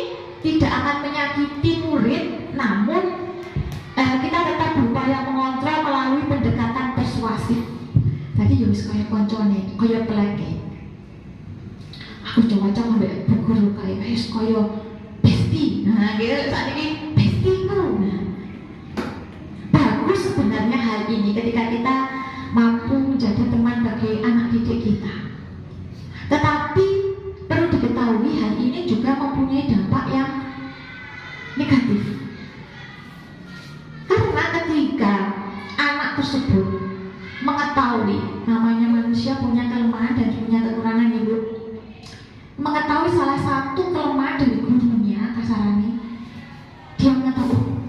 tidak akan menyakiti murid, namun kita tetap berupaya mengontrol melalui pendekatan persuasif. Tadi yowis kaya koncone, kaya peleke. Aku coba-coba ambek bu guru kaya bestie. Nah, gitu saat ini bestieku. Nah, bagus sebenarnya hal ini ketika kita mampu menjadi teman bagi anak didik kita. Tetapi perlu diketahui hal ini juga mempunyai dampak yang negatif. Karena ketika anak tersebut mengetahui namanya manusia punya kelemahan dan punya kekurangan, ibu mengetahui salah satu kelemahan dari gurunya kasarannya, dia mengetahui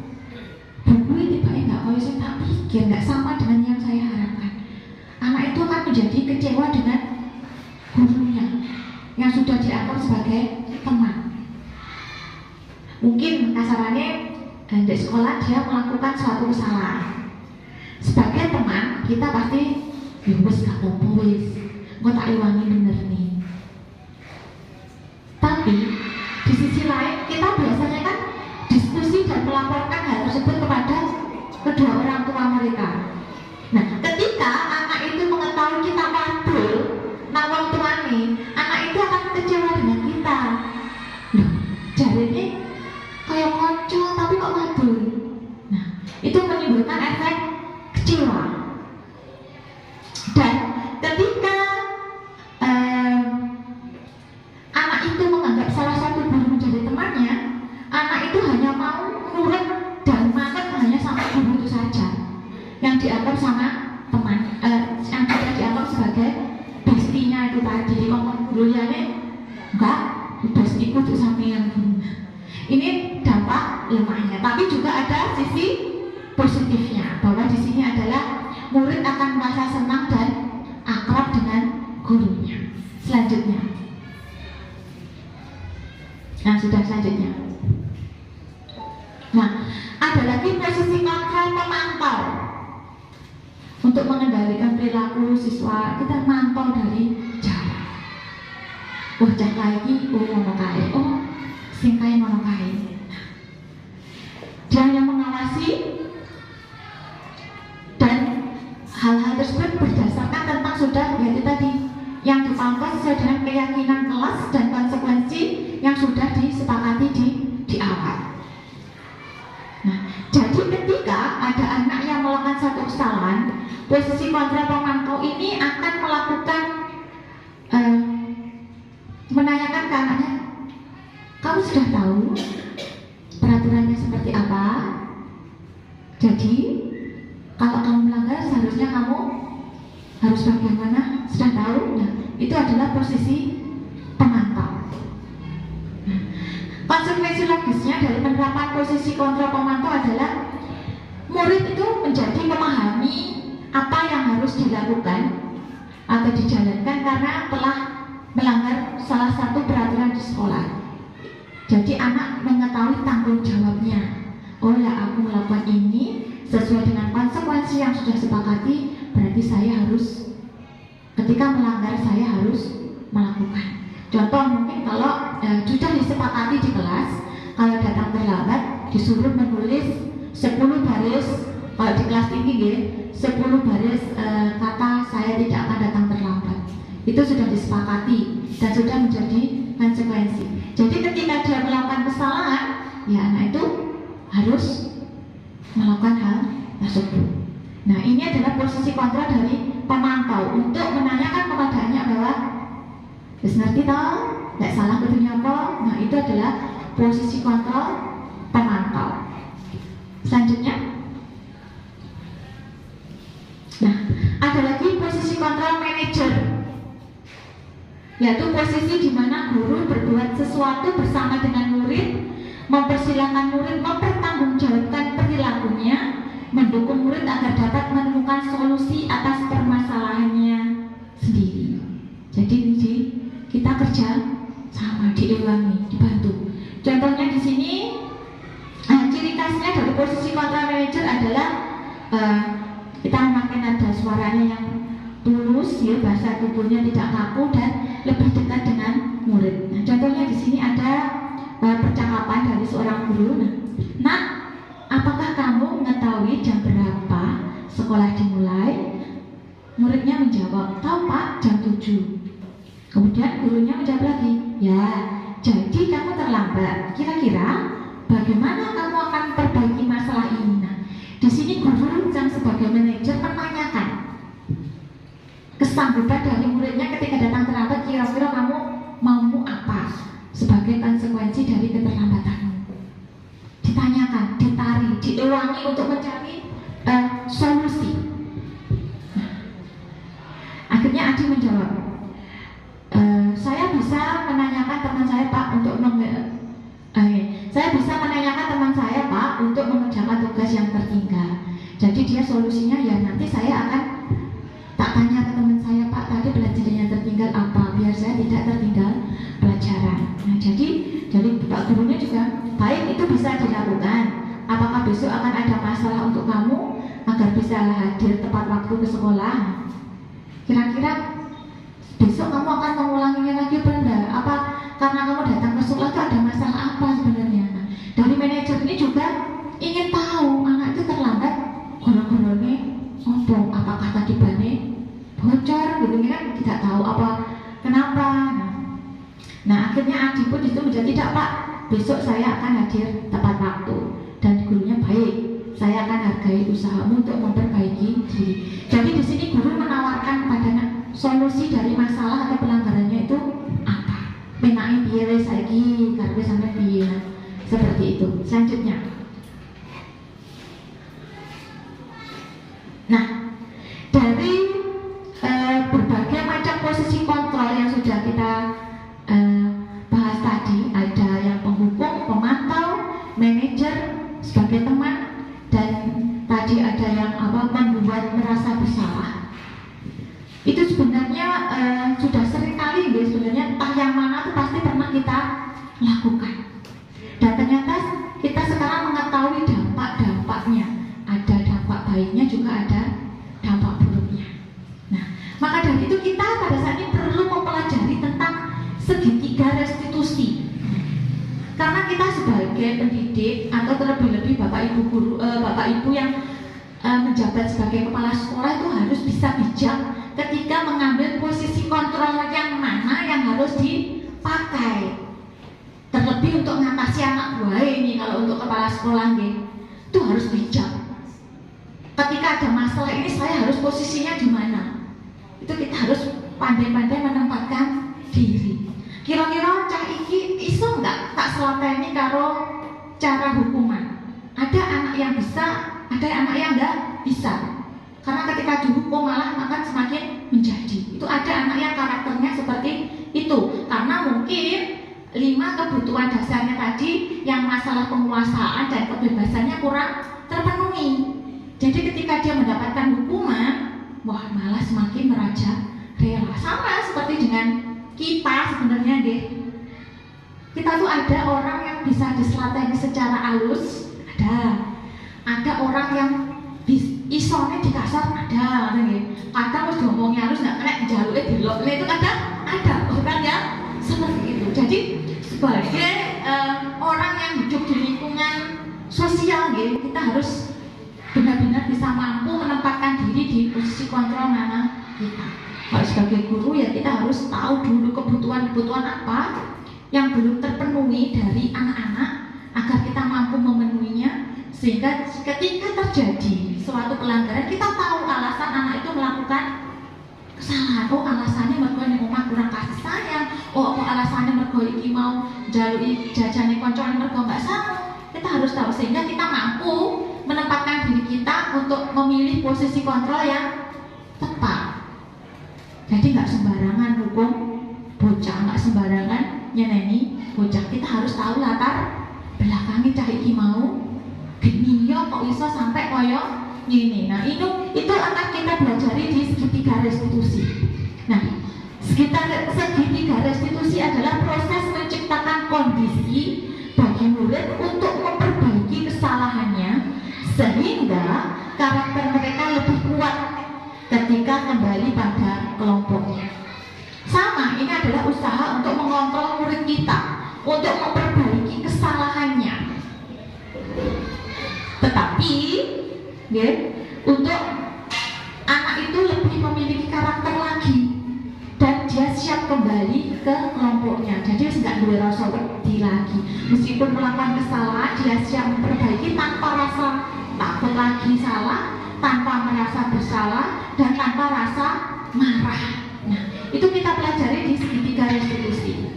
buku ini tiba-tiba nggak kaya saya tak pikir, nggak sama dengan yang saya harapkan. Anak itu akan menjadi kecewa dengan gurunya yang sudah dianggap sebagai teman. Mungkin kasarannya di sekolah dia melakukan suatu kesalahan. Sebagai teman kita pasti wis gak apa-apa wis, engko tak iwangi bener nih. Tapi di sisi lain kita biasanya kan diskusi dan melaporkan hal tersebut kepada kedua orang tua mereka. Nah, ketika anak itu mengetahui kita wadul, nah wong tuane lemahnya itu tadi, ngomong guru enggak, bos ikut tuh sampean. Ini dampak lemahnya, tapi juga ada sisi positifnya, bahwa di sini adalah murid akan merasa senang dan akrab dengan gurunya. Selanjutnya, selanjutnya. Nah, ada lagi posisi kontrol pemantau. Untuk mengendalikan perilaku siswa, kita mantau dari jarak. Oh, cak lagi, ngono kae. Oh, sing kae ngono kae. Dia yang mengawasi, dan hal-hal tersebut berdasarkan tentang sudah yaitu tadi yang dipantau sesuai dengan keyakinan kelas dan konsekuensi yang sudah disepakati di awal. Nah, jadi ketika ada anak yang melakukan satu kesalahan, posisi kontrol pemantau ini akan melakukan menanyakan ke anaknya, kamu sudah tahu peraturannya seperti apa? Jadi kalau kamu melanggar seharusnya kamu harus bagaimana? Sudah tahu? Nah, itu adalah posisi pemantau. Nah, konsekuensi logisnya dari penerapan posisi kontrol pemantau adalah murid itu menjadi memahami apa yang harus dilakukan atau dijalankan karena telah melanggar salah satu peraturan di sekolah. Jadi anak mengetahui tanggung jawabnya. Oh ya, aku melakukan ini sesuai dengan konsekuensi yang sudah sepakati, berarti saya harus, ketika melanggar saya harus melakukan. Contoh mungkin kalau sudah disepakati di kelas, kalau datang terlambat disuruh menulis 10 baris, kalau di kelas tinggi ya, 10 baris kata saya tidak akan datang terlambat. Itu sudah disepakati dan sudah menjadi konsekuensi. Jadi ketika dia melakukan kesalahan, ya anak itu harus melakukan hal tersebut. Nah, ini adalah posisi kontrol dari pemantau untuk menanyakan kepada anak bahwa wis ngerti toh, nggak salah kudunya apa. Nah, itu adalah posisi kontrol pemantau. Selanjutnya, nah, ada lagi posisi kontrol manajer, yaitu posisi di mana guru berbuat sesuatu bersama dengan murid, mempersilahkan murid mempertanggungjawabkan perilakunya, mendukung murid agar dapat menemukan solusi atas permasalahannya sendiri. Jadi kita kerja sama, diilangi, dibantu. Contohnya di sini, ciri khasnya dari posisi kontrol manager adalah kita memakai nada suaranya yang tulus, ya, bahasa tubuhnya tidak kaku dan lebih dekat dengan murid. Nah, contohnya di sini ada percakapan dari seorang guru. Nah, apakah kamu mengetahui jam berapa sekolah dimulai? Muridnya menjawab, tahu Pak, jam 7. Kemudian gurunya menjawab lagi, ya, jadi kamu terlambat. Kira-kira bagaimana kamu akan perbaiki masalah ini? Nah, di sini guru yang sebagai manajer menanyakan kesanggupan dari muridnya ketika datang terlambat. Kira-kira kamu mau apa sebagai konsekuensi dari keterlambatanmu? Ditanyakan, ditarik, diulangi untuk mencari solusi. Nah, akhirnya Adi menjawab, saya bisa menanyakan teman saya Pak untuk saya bisa menanyakan teman saya Pak untuk mengerjakan tugas yang tertinggal. Jadi dia solusinya, ya nanti saya akan tak tanya ke teman saya Pak, tadi pelajarannya tertinggal apa, biar saya tidak tertinggal pelajaran. Nah, jadi Pak gurunya juga baik, itu bisa dilakukan. Apakah besok akan ada masalah untuk kamu agar bisa hadir tepat waktu ke sekolah? Kira-kira besok kamu akan mengulanginya lagi benda? Apa karena kamu datang ke sekolah itu ada masalah apa sebenarnya? Nah, dari manajer ini juga ingin tahu anak itu terlambat gono-gononya ngomong, apakah tadi bane bocor gitu kan, tidak tahu apa kenapa. Nah, akhirnya Adi pun itu menjadi, tidak Pak, besok saya akan hadir tepat waktu. Dan gurunya, baik, saya akan hargai usahamu untuk memperbaiki diri. Jadi di sini guru menawarkan kepada anak solusi dari masalah atau pelanggarannya itu apa? Penake piye wis saiki, karepe sampe piye. Seperti itu. Selanjutnya, nah, dari berbagai macam posisi kontrol lakukan. Dan ternyata kita sekarang mengetahui dampak-dampaknya. Ada dampak baiknya juga ada dampak buruknya. Nah, maka dari itu kita pada saat ini perlu mempelajari tentang segitiga restitusi. Karena kita sebagai pendidik atau terlebih-lebih Bapak Ibu guru, Bapak Ibu yang menjabat sebagai kepala sekolah itu harus bisa bijak ketika mengambil posisi kontrol yang mana yang harus dipakai. Terlebih untuk mengatasi anak buah ini, kalau untuk kepala sekolah itu harus bijak. Ketika ada masalah ini saya harus posisinya di mana? Itu kita harus pandai-pandai menempatkan diri. Kira-kira cah iki iso nggak tak selateni karo cara hukuman? Ada anak yang bisa, ada anak yang nggak bisa. Karena ketika dihukum malah akan semakin menjadi. Itu ada anak yang karakternya seperti itu. Karena mungkin 5 kebutuhan dasarnya tadi yang masalah penguasaan dan kebebasannya kurang terpenuhi. Jadi ketika dia mendapatkan hukuman, wah malah semakin merajalela. Sama seperti dengan kita sebenarnya deh. Kita tuh ada orang yang bisa diselateni secara halus, ada orang yang isone di kasar, ada kadang harus diomongnya halus nggak kena dijaluknya dilok, itu kadang ada orang yang seperti itu. Jadi sebagai orang yang hidup di lingkungan sosial kita harus benar-benar bisa mampu menempatkan diri di posisi kontrol mana kita. Kalau sebagai guru ya kita harus tahu dulu kebutuhan-kebutuhan apa yang belum terpenuhi dari anak-anak agar kita mampu memenuhinya, sehingga ketika terjadi suatu pelanggaran kita tahu alasan anak itu melakukan kesalahan. Oh alasannya mergo ning omah kurang kasih sayang. Oh alasannya mergo iki mau njaluki jajane kancane mergo enggak sama. Kita harus tahu sehingga kita mampu menempatkan diri kita untuk memilih posisi kontrol yang tepat. Jadi nggak sembarangan hukum bocah, nggak sembarangan nyeneni bocah. Kita harus tahu latar belakangnya cah iki mau gini yo kok bisa sampai koyo gini. Nah itu akan kita pelajari di segitiga restitusi. Nah segitiga restitusi adalah proses menciptakan kondisi bagi murid untuk memperbaiki kesalahannya sehingga karakter mereka lebih kuat ketika kembali pada kelompoknya. Sama, ini adalah usaha untuk mengontrol murid kita, untuk memperbaiki kesalahannya. Tetapi, untuk anak itu lebih memiliki karakter lagi dan dia siap kembali ke kelompoknya. Jadi tidak boleh rasa wedi lagi. Meskipun melakukan kesalahan, dia siap memperbaiki tanpa rasa takut lagi salah, tanpa merasa bersalah, dan tanpa rasa marah. Nah, itu kita pelajari di segitiga restitusi.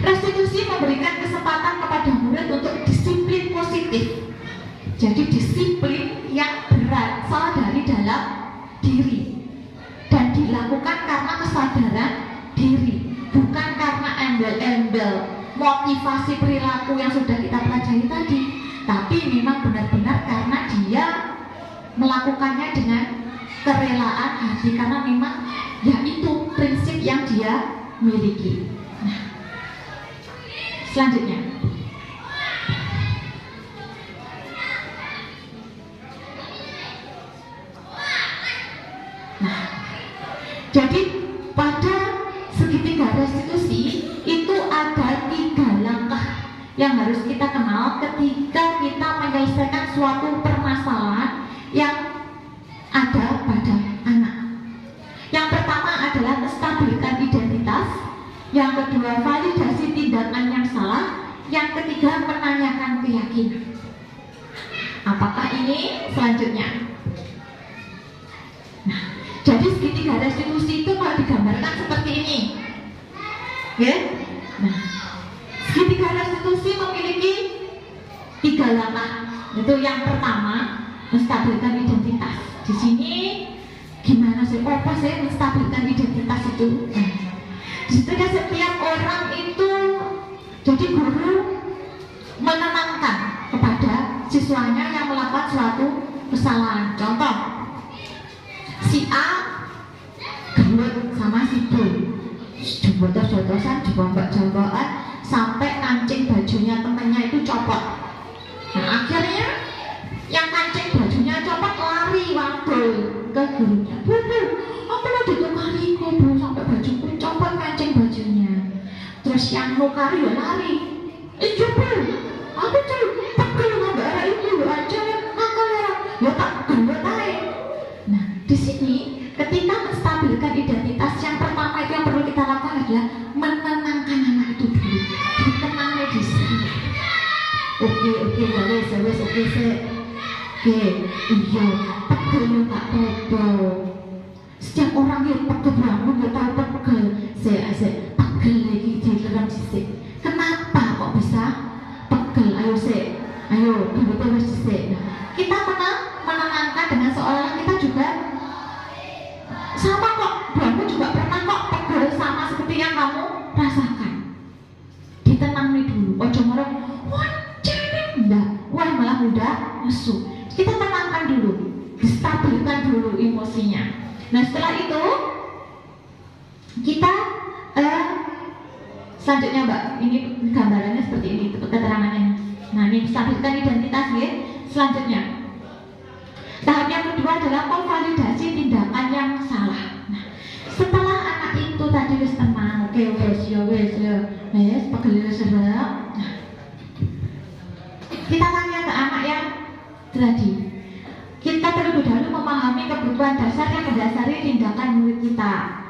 Restitusi memberikan kesempatan kepada murid untuk disiplin positif. Jadi disiplin yang berasal dari dalam diri dan dilakukan karena kesadaran diri, bukan karena embel-embel motivasi perilaku yang sudah kita pelajari tadi, tapi memang benar-benar karena dia melakukannya dengan kerelaan hati, karena memang ya itu prinsip yang dia miliki. Nah, selanjutnya jadi pada segitiga restitusi itu ada 3 langkah yang harus kita kenal ketika kita menyelesaikan suatu permasalahan yang ada pada anak. Yang pertama adalah menstabilkan identitas, yang kedua validasi tindakan yang salah, yang ketiga menanyakan keyakinan. Apakah ini selanjutnya? Nah, jadi segitiga restitusi itu kalau digambarkan seperti ini, Nah, segitiga restitusi memiliki 3 langkah. Itu yang pertama, menstabilkan identitas. Di sini gimana sih? Apa sih menstabilkan identitas itu? Nah, di situ kan setiap orang itu, jadi guru menenangkan kepada siswanya yang melakukan suatu kesalahan. Contoh, si A gelut sama si B, jodoh-jodohan, jombak-jombokan, sampai kancing bajunya temennya itu copot. Nah akhirnya yang kancing bajunya copot lari waktu ke gurunya. Bu, aku mau ditukariku bu, sampai bajuku copot kancing bajunya. Terus yang nukari ya lari. Iya bu, aku cari pegel nggak ada ibu aja nakal ya tak gendut aja. Nah di sini ketika menstabilkan identitas, yang pertama itu yang perlu kita lakukan adalah menenangkan anak itu dulu. Ditenangkan di sini. Oke, wes, oke, iya, pegel ya tak apa. Setiap orang yang pegel bangun ya tahu pegel. Saya pegel lagi di dalam sisi. Kenapa kok bisa pegel? Ayo, kita harus sisi. Nah, kita menenangkan dengan seolah kita juga sama kok. Kamu juga pernah kok pegel sama seperti yang kamu rasakan. Ditenangin dulu. Ojo marah. Enggak, wah malah udah mesum. Kita tenangkan dulu, distabilkan dulu emosinya. Nah setelah itu kita selanjutnya Mbak, ini gambarannya seperti ini, keterangannya. Nah ini stabilkan identitas ya. Selanjutnya tahap yang kedua adalah memvalidasi tindakan yang salah. Nah setelah anak itu tadi wis tenang, oke wes pegel sedang. Kita tanya ke anak yang tadi. Kita terlebih dahulu memahami kebutuhan dasar yang mendasari tindakan murid kita.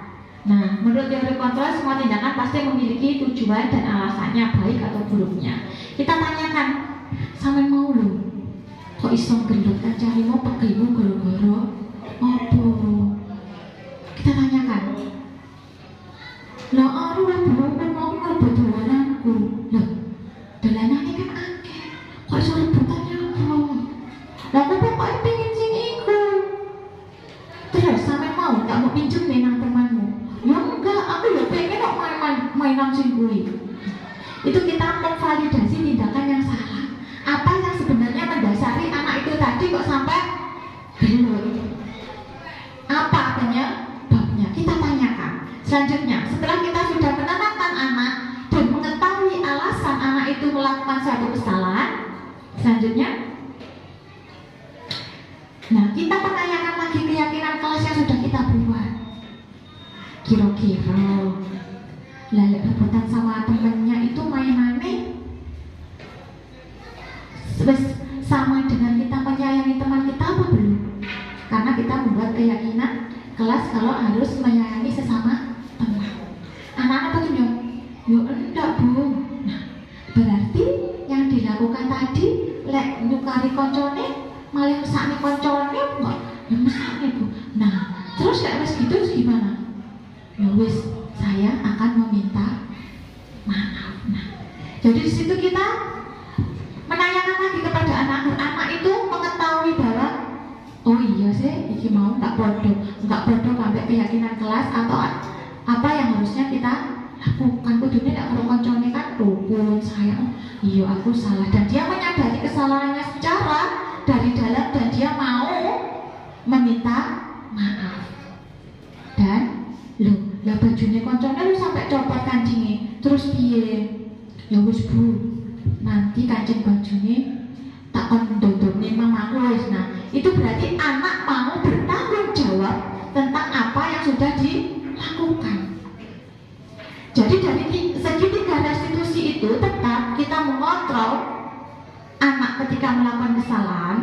Nah, menurut teori kontrol, semua tindakan pasti memiliki tujuan dan alasannya, baik atau buruknya. Kita tanyakan, sampe mau lho, kok iso gendut kan cari mau pegelmu goro-goro? Apa? Kita tanyakan. Lah aku lah belum mau ngerebut dolananku. Loh, dolanannya kan akeh. Kok iso rebutannya apa? Lah aku pokoknya pengen sing iku. Terus sampe mau gak mau pinjem nang temanmu. Ya enggak, aku ya pengen kok mainan sing kuwi. Itu kita memvalidasi tindakan yang salah. Apa yang sebenarnya mendasari anak itu tadi kok sampai belum? Apa penyebabnya? Kita tanyakan. Selanjutnya, setelah kita sudah menenangkan anak dan mengetahui alasan anak itu melakukan suatu kesalahan, selanjutnya, nah kita menanyakan lagi keyakinan kelas yang sudah kita buat. Kira-kira lalek rebutan sama temennya itu mainannya sama dengan kita menyayangi teman kita apa belum? Karena kita membuat keyakinan kelas kalau harus menyayangi sesama teman. Anak-anak tuh ya enggak bu. Nah berarti yang dilakukan tadi lek nyukari koncone malah mesakne koncone enggak? Ya mesakne bu. Nah terus lek wis gitu terus gimana? Ya wis, saya akan meminta maaf. Nah, jadi di situ kita menanyakan lagi kepada anak-anak itu mengetahui bahwa oh iya sih, iki mau nggak bodoh sampai keyakinan kelas atau apa yang harusnya kita lakukan. Kudunya tidak perlu koncone kan rukun saya. Iya aku salah dan dia menyadari kesalahannya secara dari dalam dan dia mau meminta maaf. Dan lah bajunya koncone lu sampai copot kancingnya terus piye? Ya wis bu, nanti kancing bajunya tak kondodone mamaku wis. Nah itu berarti anak mau bertanggung jawab tentang apa yang sudah dilakukan. Jadi dari segitiga restitusi itu tetap kita mengontrol anak ketika melakukan kesalahan,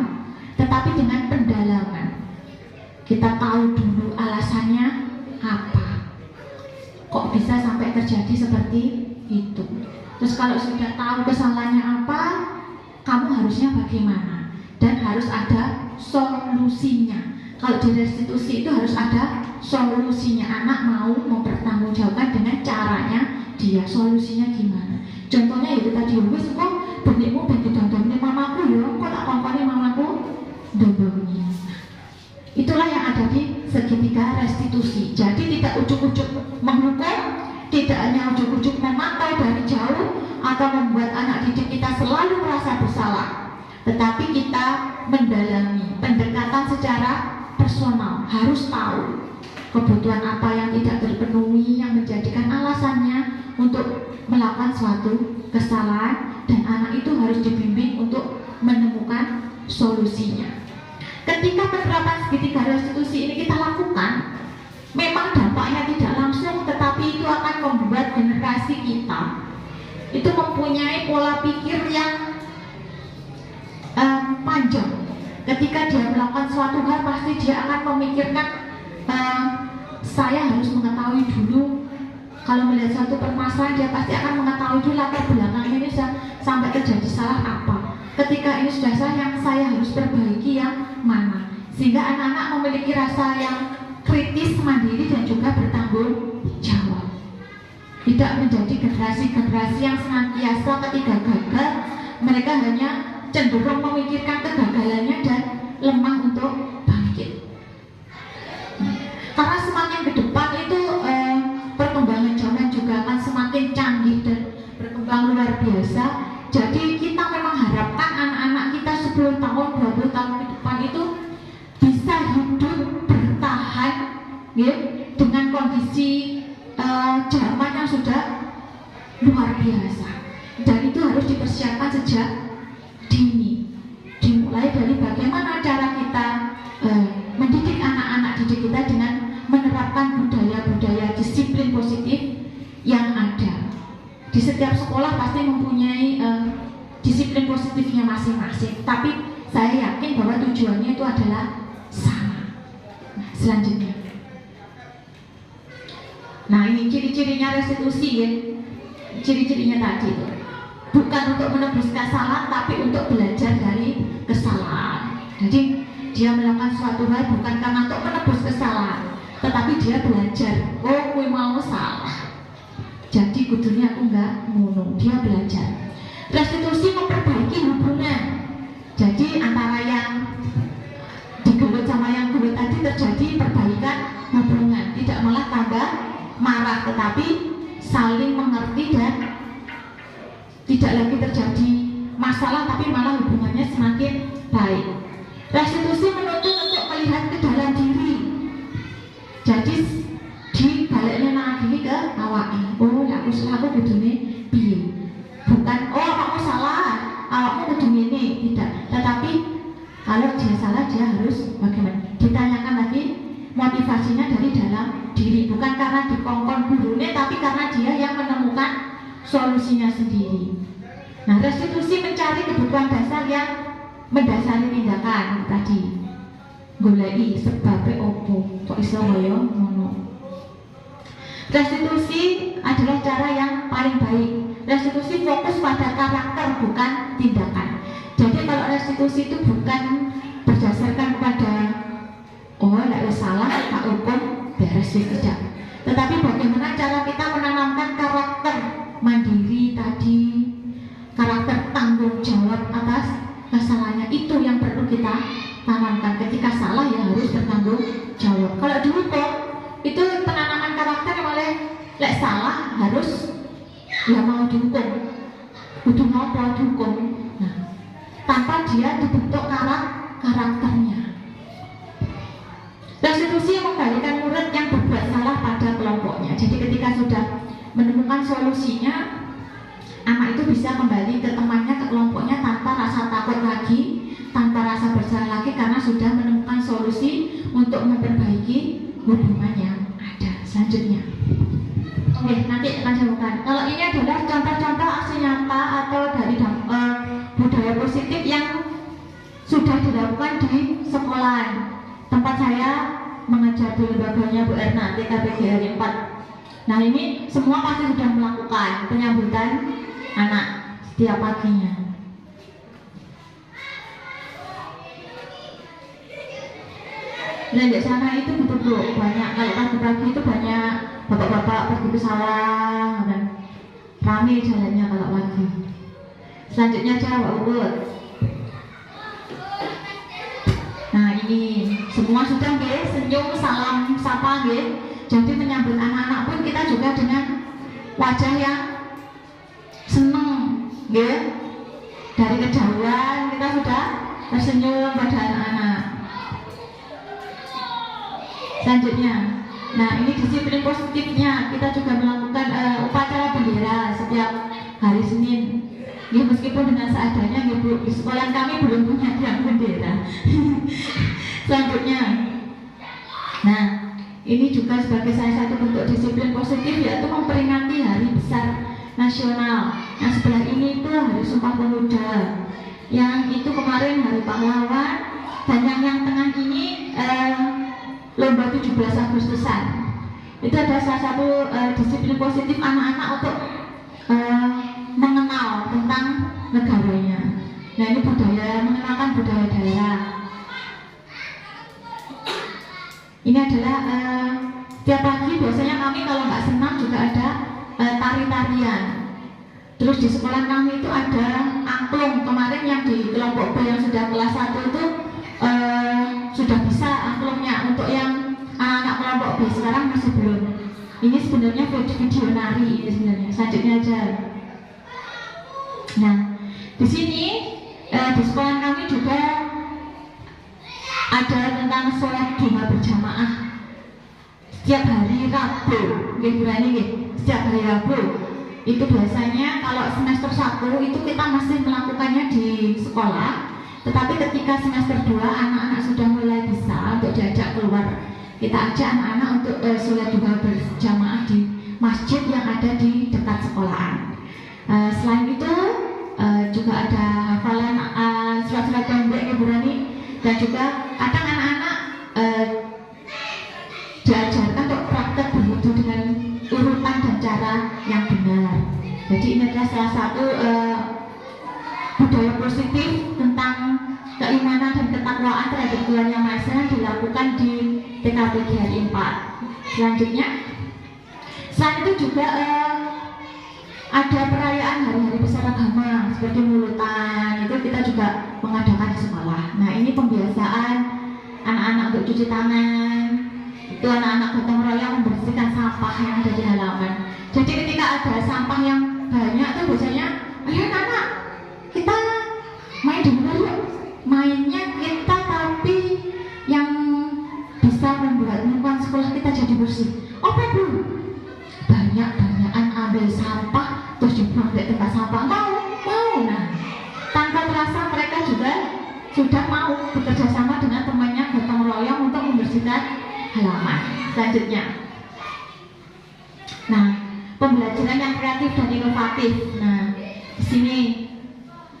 tetapi dengan pendalaman. Kita tahu dulu alasannya apa, kok bisa sampai terjadi seperti itu. Terus kalau sudah tahu kesalahannya apa, kamu harusnya bagaimana, dan harus ada solusinya. Kalau di restitusi itu harus ada solusinya. Anak mau mempertanggungjawabkan dengan caranya dia, solusinya gimana. Contohnya itu tadi, wis kok benikmu ben didondongnya mamaku ya, kok tak kongkone mamaku dondongnya. Itulah yang ada di segitiga restitusi. Jadi tidak ujuk-ujuk menghukum, tidak hanya ujuk-ujuk memantau dari jauh atau membuat anak didik kita selalu merasa bersalah, tetapi kita mendalami pendekatan secara personal. Harus tahu kebutuhan apa yang tidak terpenuhi yang menjadikan alasannya untuk melakukan suatu kesalahan dan anak itu harus dibimbing untuk menemukan solusinya. Ketika penerapan segitiga restitusi ini kita lakukan, memang dampaknya tidak langsung, tetapi itu akan membuat generasi kita itu mempunyai pola pikir yang panjang. Ketika dia melakukan suatu hal, pasti dia akan memikirkan saya harus mengetahui dulu. Kalau melihat suatu permasalahan, dia pasti akan mengetahui dulu latar belakangnya ini sampai terjadi salah apa. Ketika ini sudah salah, yang saya harus perbaiki yang mana, sehingga anak-anak memiliki rasa yang kritis, mandiri, dan juga bertanggung jawab. Tidak menjadi generasi-generasi yang senantiasa ketika gagal, mereka hanya cenderung memikirkan kegagalannya dan lemah untuk bangkit. Karena semakin ke depan itu perkembangan zaman juga akan semakin canggih dan berkembang luar biasa. Jadi kita memang harapkan anak-anak kita 10 tahun, 20 tahun ke depan itu bisa hidup bertahan ya, dengan kondisi zaman yang sudah luar biasa. Dan itu harus dipersiapkan sejak dini. Dimulai dari bagaimana cara kita mendidik anak-anak didik kita dengan menerapkan budaya-budaya disiplin positif yang ada. Di setiap sekolah pasti mempunyai disiplin positifnya masing-masing, tapi saya yakin bahwa tujuannya itu adalah sama. Nah, selanjutnya, nah ini ciri-cirinya restitusi ya. Ciri-cirinya tadi itu bukan untuk menebus kesalahan, tapi untuk belajar dari kesalahan. Jadi dia melakukan suatu hal bukan karena untuk menebus kesalahan, tetapi dia belajar. Oh, aku mau salah, jadi kudunya aku nggak ngono. Dia belajar. Restitusi memperbaiki hubungan. Jadi antara yang digelut sama yang gelut tadi terjadi perbaikan hubungan, tidak malah tambah marah, tetapi saling mengerti dan tidak lagi terjadi masalah, tapi malah hubungannya semakin baik. Restitusi menuntut untuk melihat ke dalam diri. Jadi dibaliknya lagi ke awaknya. Oh, aku salah, aku kudune piye? Bukan oh aku salah, awakmu kudu ngene, tidak. Tetapi kalau dia salah, dia harus bagaimana? Ditanyakan lagi motivasinya dari dalam diri, bukan karena dikongkon gurune, tapi karena dia yang menemukan solusinya sendiri. Nah, restitusi mencari kebutuhan dasar yang mendasari tindakan tadi. Goleki sebabnya opo kok iso kaya ngono. Restitusi adalah cara yang paling baik. Restitusi fokus pada karakter bukan tindakan. Jadi kalau restitusi itu bukan berdasarkan pada oh nek wis salah tak hukum beres tidak. Tetapi bagaimana cara kita menanamkan karakter mandiri tadi, karakter tanggung jawab atas kesalahannya, itu yang perlu kita tanamkan. Ketika salah ya harus bertanggung jawab. Kalau dihukum itu penanaman karakter yang oleh lek salah harus ya mau dihukum, kudu ngopo dihukum. Nah, tanpa dia dibentuk karakternya. Restitusi mengembalikan murid yang berbuat salah pada kelompoknya. Jadi ketika sudah menemukan solusinya, anak itu bisa kembali ke temannya, ke kelompoknya tanpa rasa takut lagi, tanpa rasa bersalah lagi, karena sudah menemukan solusi untuk memperbaiki hubungan yang ada. Selanjutnya, oke, nanti akan jawabkan. Kalau ini adalah contoh-contoh aksi nyata atau dari budaya positif yang sudah dilakukan di sekolah tempat saya mengajar di lembaganya Bu Erna TKPGRI 4. Nah, ini semua pasti sudah melakukan penyambutan anak setiap paginya. Dan di sana itu betul-betul banyak, kalau pagi-pagi itu banyak bapak-bapak pergi ke sawah dan ramai jalannya kalau pagi. Selanjutnya Pak Ubud. Nah, ini semua sudah nggih, senyum, salam, sapa nggih. Jadi menyambut anak-anak pun kita juga dengan wajah yang senang nggih. Dari kejauhan kita sudah tersenyum pada anak-anak. Selanjutnya, nah ini disiplin positifnya, kita juga melakukan upacara bendera setiap hari Senin. Ya, meskipun dengan seadanya ya Bu, di sekolah kami belum punya tiang bendera. Selanjutnya, nah ini juga sebagai salah satu bentuk disiplin positif, yaitu memperingati hari besar nasional. Yang sebelah ini itu Hari Sumpah Pemuda, yang itu kemarin Hari Pahlawan, dan yang tengah ini lomba 17 Agustusan. Itu ada salah satu disiplin positif anak-anak untuk mengenal tentang negaranya. Nah, ini budaya, mengenalkan budaya daerah. Ini adalah setiap pagi biasanya kami kalau nggak senam juga ada tari-tarian. Terus di sekolah kami itu ada angklung. Kemarin yang di kelompok B yang sudah kelas 1 itu sudah bisa angklungnya. Untuk yang anak-anak kelompok B sekarang masih belum. Ini sebenarnya video nari ini sebenarnya. Selanjutnya aja. Nah, di sini di sekolah kami juga ada tentang sholat Jumat berjamaah setiap hari Rabu. Setiap hari Rabu. Itu biasanya kalau semester 1 itu kita masih melakukannya di sekolah, tetapi ketika semester 2 anak-anak sudah mulai bisa untuk diajak keluar, kita ajak anak-anak untuk sholat Jumat berjamaah di masjid yang ada di dekat sekolahan. Selain itu juga ada hafalan surat-surat pendek Ibu Rani, dan juga kadang anak-anak diajarkan untuk praktek berwudu dengan urutan dan cara yang benar. Jadi ini adalah salah satu budaya positif tentang keimanan dan ketakwaan terhadap Tuhan Yang Maha Esa yang dilakukan di TKP GRI 4. Selanjutnya, selain itu juga ada perayaan hari-hari besar agama seperti mulutan, itu kita juga mengadakan di sekolah. Nah, ini pembiasaan anak-anak untuk cuci tangan. Itu anak-anak gotong royong membersihkan sampah yang ada di halaman. Jadi ketika ada sampah yang banyak tuh biasanya, ayo anak-anak kita main di luar yuk. Mainnya kita tapi yang bisa membuat lingkungan sekolah kita jadi bersih. Apa Bu? Banyak-banyakan ambil sampah terus dibuang di tempat sampah. Mau. Nah, tanpa terasa mereka juga sudah mau bekerja sama dengan temannya gotong royong untuk membersihkan halaman. Selanjutnya, nah, pembelajaran yang kreatif dan inovatif. Nah, di sini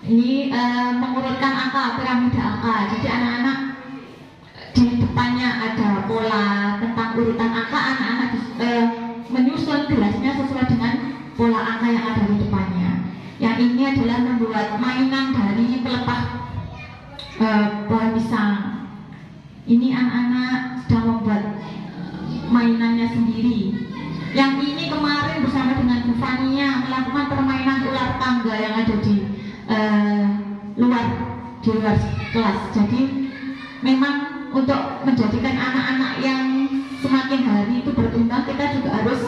ini mengurutkan angka, piramida angka. Jadi anak-anak di depannya ada pola tentang urutan angka, anak-anak menyusun gelasnya sesuai dengan pola angka yang ada di depannya. Yang ini adalah membuat mainan dari pelepah buah pisang. Ini anak-anak sedang membuat mainannya sendiri. Yang ini kemarin bersama dengan Bu Fania melakukan permainan ular tangga yang ada di luar kelas. Jadi memang untuk menjadikan anak-anak yang semakin hari itu berkembang, kita juga harus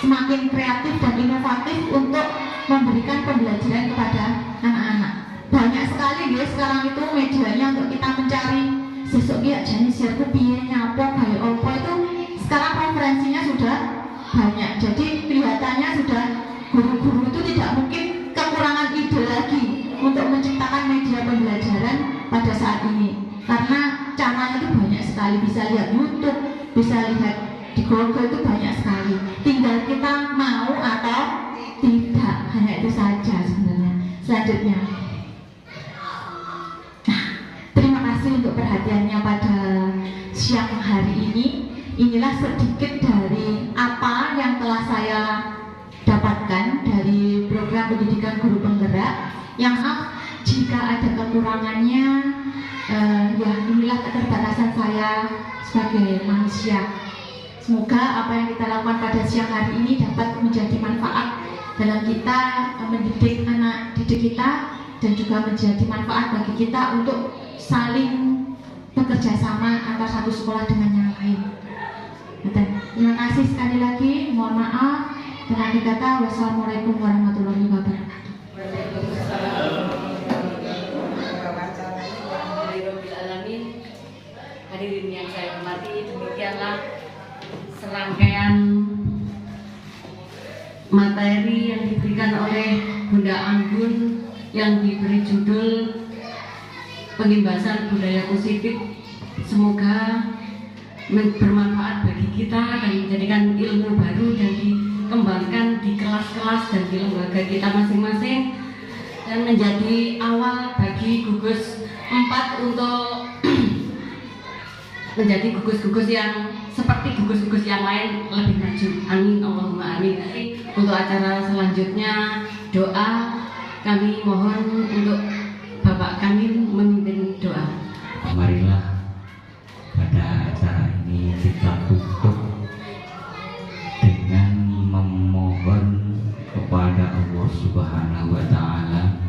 semakin kreatif dan inovatif untuk memberikan pembelajaran kepada anak-anak. Banyak sekali guys sekarang itu medianya untuk kita mencari sesuk ya jenis siapa piye nyapo kayak opo, itu sekarang referensinya sudah banyak. Jadi kelihatannya sudah guru-guru itu tidak mungkin kekurangan ide lagi untuk menciptakan media pembelajaran pada saat ini, karena caranya itu banyak sekali. Bisa lihat YouTube, bisa lihat di Google, itu banyak sekali. Tinggal kita mau atau tidak, hanya itu saja sebenarnya. Selanjutnya, terima kasih untuk perhatiannya pada siang hari ini. Inilah sedikit dari apa yang telah saya dapatkan dari program pendidikan guru penggerak. Yang jika ada kekurangannya, ya inilah keterbatasan saya sebagai manusia. Semoga apa yang kita lakukan pada siang hari ini dapat menjadi manfaat dalam kita mendidik anak didik kita, dan juga menjadi manfaat bagi kita untuk saling bekerja sama antara satu sekolah dengan yang lain. Terima kasih sekali lagi. Mohon maaf. Dengan kata wassalamualaikum warahmatullahi wabarakatuh. Hadirin yang saya hormati, demikianlah serangkaian materi yang diberikan oleh Bunda Anggun yang diberi judul Pengimbasan Budaya Positif. Semoga bermanfaat bagi kita dan menjadikan ilmu baru dan dikembangkan di kelas-kelas dan di lembaga kita masing-masing, dan menjadi awal bagi gugus 4 untuk menjadi gugus-gugus yang seperti gugus-gugus yang lain lebih maju. Amin, Allahumma amin. Untuk acara selanjutnya doa, kami mohon untuk Bapak kami memimpin doa. Marilah pada acara ini kita tutup dengan memohon kepada Allah Subhanahu wa Ta'ala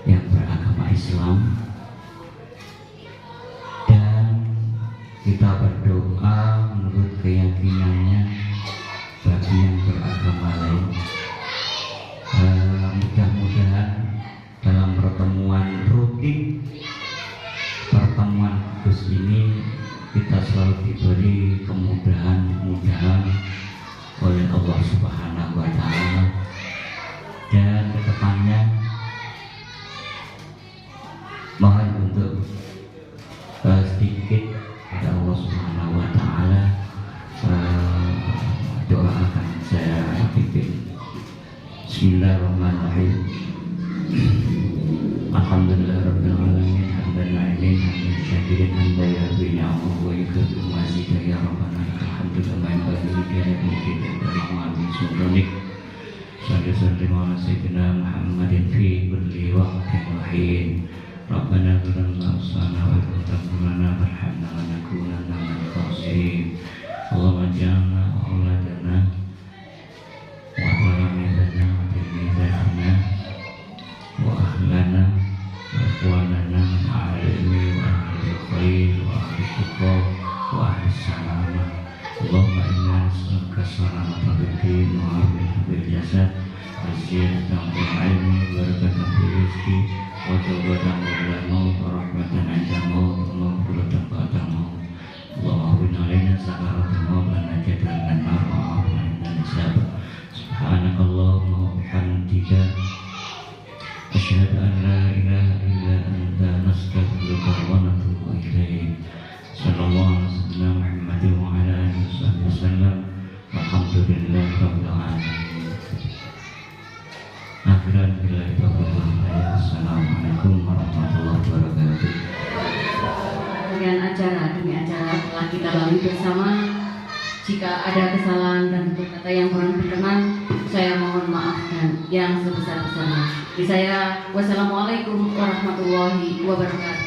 yang beragama Islam, dan kita berdoa menurut keyakinannya bagi yang beragama lain. Mudah-mudahan dalam pertemuan rutin, pertemuan khusus ini, kita selalu diberi kemudahan-mudahan oleh Allah Subhanahu wa Ta'ala, dan kedepannya mohon untuk sedikit pada Allah Subhanahu wa Ta'ala. Doa akan saya pimpin. Bismillahirrahmanirrahim. Alhamdulillahirabbil alamin, hamdan na'imin, hamdan syakirin, hamdan yardi ni'amahu wa yukafi'u mazidah ya rabbana lakal hamdu kama yanbaghi li jalali wajhika wa karimati sultanik. Sallallahu ala sayyidina Muhammadin fi kulli waqtin wa hin. Rabbana zalamna anfusana wa illam taghfir lana warhamna lanakunanna minal khasirin. Allahumma ij'alna wa auladana wa talamidana wa tilmidana wa ahlana wa ikhwanana min ahli ilmi wa ahli khair wa ahli tuqa wa ahli salamah. Allahumma inna nas'aluka salamata fid din wa afiyata fil jasad wa ziyadatan fil ilmi wa barakatan fil rizqi wa tawbatan qabla al-maut wa rahmatan 'inda al-maut wa maghfiratan ba'da al-maut. Allahumma bin alaina sakaratul maut wa najatan minan nar wa afina hisab. Subhanakallahumma wa bihamdika asyhadu an la ilaha illa anta nastaghfiruka wa natubu ilaik. Sallallahu alaihi wasallam Muhammadin wa ala alihi wasallam. Alhamdulillahi rabbil alamin. Akhiran billahi taufiq. Assalamualaikum warahmatullahi wabarakatuh. Dengan acara demi acara telah kita lalui bersama. Jika ada kesalahan dan kata yang kurang berkenan, saya mohon maaf dan yang sebesar-besarnya. Saya wassalamualaikum warahmatullahi wabarakatuh.